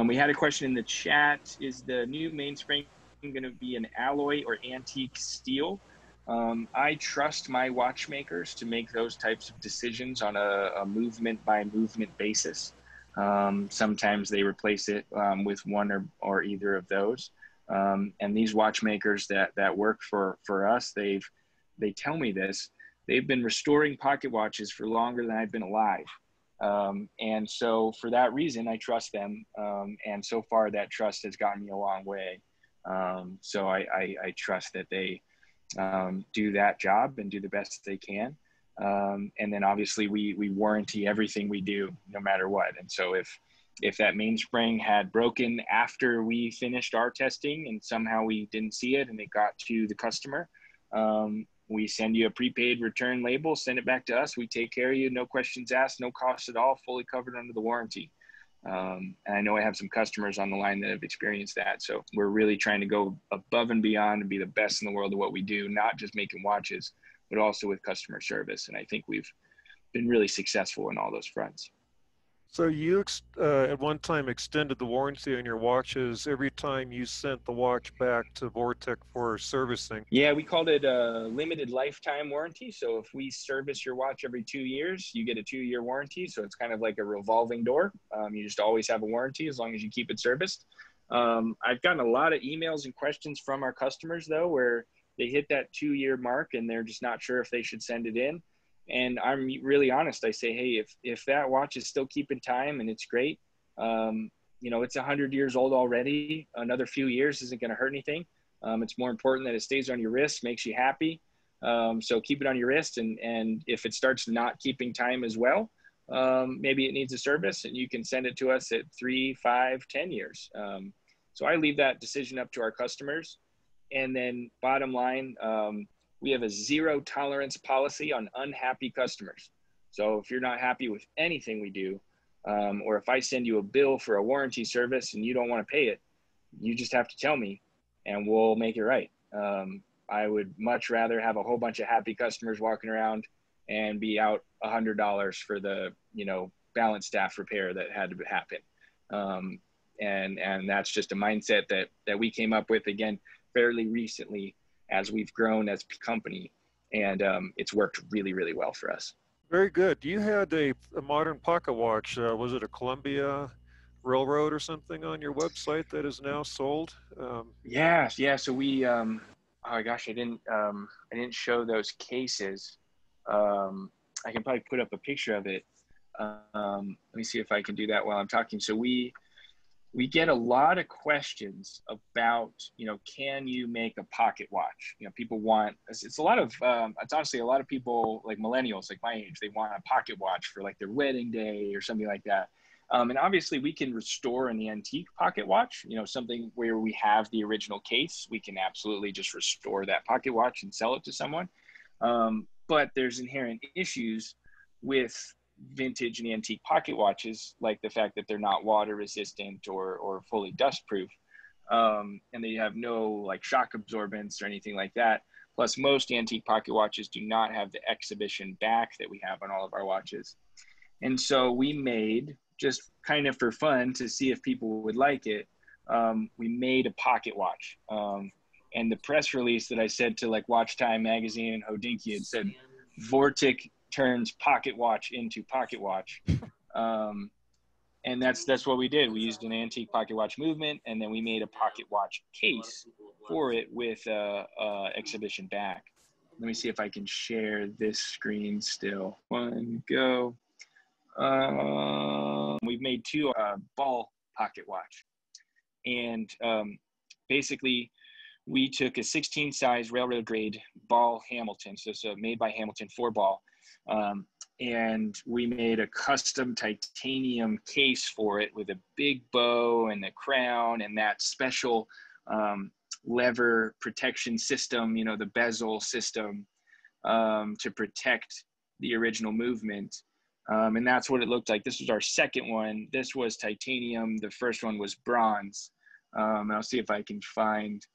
We had a question in the chat. Is the new mainspring going to be an alloy or antique steel? I trust my watchmakers to make those types of decisions on a movement by movement basis. Sometimes they replace it with one or either of those. And these watchmakers that work for us, they tell me this. They've been restoring pocket watches for longer than I've been alive. And so for that reason, I trust them. And so far that trust has gotten me a long way. So I trust that they do that job and do the best they can. And then obviously we warranty everything we do no matter what. And so if that mainspring had broken after we finished our testing and somehow we didn't see it and it got to the customer, we send you a prepaid return label, send it back to us. We take care of you, no questions asked, no cost at all, fully covered under the warranty. And I know I have some customers on the line that have experienced that. So we're really trying to go above and beyond and be the best in the world at what we do, not just making watches, but also with customer service. And I think we've been really successful in all those fronts. So you at one time extended the warranty on your watches every time you sent the watch back to Vortic for servicing. Yeah, we called it a limited lifetime warranty. So if we service your watch every 2 years, you get a 2-year warranty. So it's kind of like a revolving door. You just always have a warranty as long as you keep it serviced. I've gotten a lot of emails and questions from our customers, though, where they hit that 2-year mark and they're just not sure if they should send it in. And I'm really honest. I say, hey, if that watch is still keeping time and it's great, it's 100 years old already. Another few years isn't going to hurt anything. It's more important that it stays on your wrist, makes you happy. So keep it on your wrist. And if it starts not keeping time as well, maybe it needs a service, and you can send it to us at 3, 5, 10 years. So I leave that decision up to our customers. And then bottom line, we have a 0 tolerance policy on unhappy customers. So if you're not happy with anything we do, or if I send you a bill for a warranty service and you don't want to pay it, you just have to tell me and we'll make it right. I would much rather have a whole bunch of happy customers walking around and be out $100 for the, balance staff repair that had to happen. And that's just a mindset that we came up with, again, fairly recently as we've grown as a company, and it's worked really, really well for us. Very good. You had a modern pocket watch. Was it a Columbia Railroad or something on your website that is now sold? Yeah. So we, oh my gosh, I didn't show those cases. I can probably put up a picture of it. Let me see if I can do that while I'm talking. So we we get a lot of questions about, can you make a pocket watch? People want, it's a lot of, it's honestly a lot of people like millennials, like my age, they want a pocket watch for like their wedding day or something like that. And obviously we can restore an antique pocket watch, something where we have the original case, we can absolutely just restore that pocket watch and sell it to someone. But there's inherent issues with vintage and antique pocket watches, like the fact that they're not water resistant or fully dust proof, and they have no like shock absorbance or anything like that. Plus, most antique pocket watches do not have the exhibition back that we have on all of our watches. And so we made, just kind of for fun to see if people would like it, we made a pocket watch. And the press release that I said to like Watch Time magazine and Hodinkee, it said Vortic turns pocket watch into pocket watch. And that's what we did. We used an antique pocket watch movement, and then we made a pocket watch case for it with exhibition back. Let me see if I can share this screen still. One, go. We've made two ball pocket watch. And basically, we took a 16 size railroad grade ball Hamilton. So it's made by Hamilton 4-ball. And we made a custom titanium case for it with a big bow and a crown and that special lever protection system, the bezel system, to protect the original movement. And that's what it looked like. This was our second one. This was titanium. The first one was bronze. And I'll see if I can find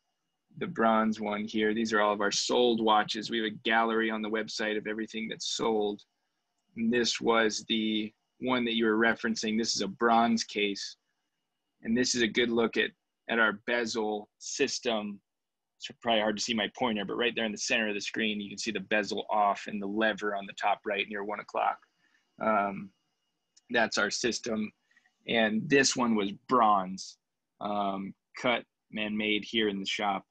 the bronze one here. These are all of our sold watches. We have a gallery on the website of everything that's sold. And this was the one that you were referencing. This is a bronze case. And this is a good look at our bezel system. It's probably hard to see my pointer, but right there in the center of the screen, you can see the bezel off and the lever on the top right near 1 o'clock. That's our system. And this one was bronze, cut and made here in the shop.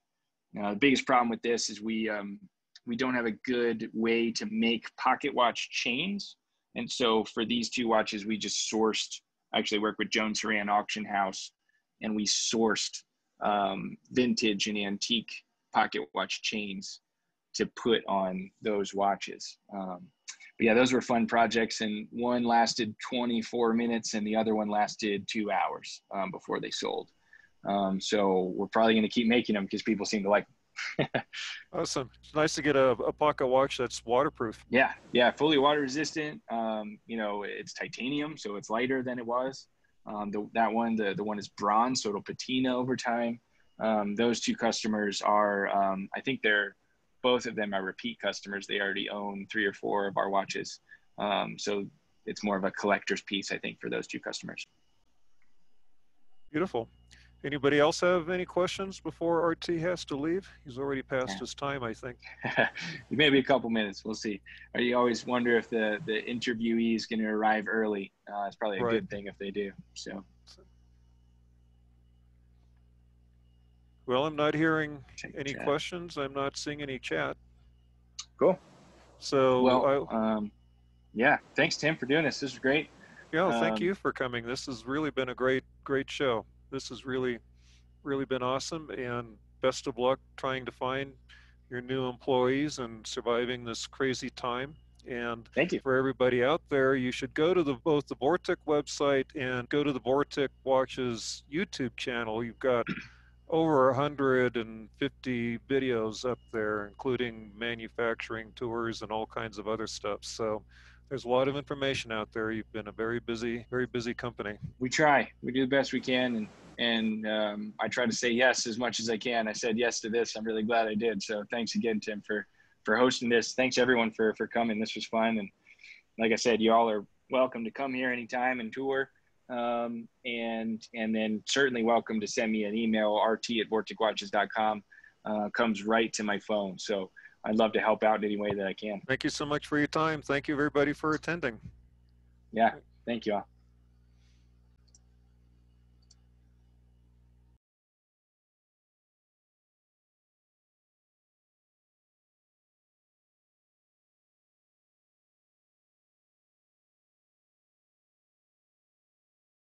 Now, the biggest problem with this is we don't have a good way to make pocket watch chains. And so for these two watches, we just sourced, actually worked with Jones Horan Auction House, and we sourced vintage and antique pocket watch chains to put on those watches. But yeah, those were fun projects, and one lasted 24 minutes and the other one lasted 2 hours before they sold. So we're probably going to keep making them because people seem to like them. Awesome. It's nice to get a pocket watch that's waterproof. Yeah, fully water resistant. It's titanium, so it's lighter than it was. The one is bronze, so it'll patina over time. Those two customers are, I think both of them are repeat customers. They already own 3 or 4 of our watches. So it's more of a collector's piece, I think, for those two customers. Beautiful. Anybody else have any questions before RT has to leave? He's already past his time, I think. Maybe a couple minutes. We'll see. You always wonder if the interviewee is going to arrive early. It's probably a good thing if they do. So. Well, I'm not hearing any questions. I'm not seeing any chat. Cool. So, yeah. Thanks, Tim, for doing this. This is great. Yeah, thank you for coming. This has really been a great show. This has really been awesome, and best of luck trying to find your new employees and surviving this crazy time. And thank you. For everybody out there, you should go to both the Vortic website and go to the Vortic Watches YouTube channel. You've got over 150 videos up there, including manufacturing tours and all kinds of other stuff. So there's a lot of information out there. You've been a very busy company. We try. We do the best we can, and I try to say yes as much as I can. I said yes to this. I'm really glad I did. So thanks again, Tim, for hosting this. Thanks everyone for coming. This was fun, and like I said, you all are welcome to come here anytime and tour. And then certainly welcome to send me an email, rt@vorticwatches.com. Comes right to my phone. So I'd love to help out in any way that I can. Thank you so much for your time. Thank you, everybody, for attending. Yeah, thank you all.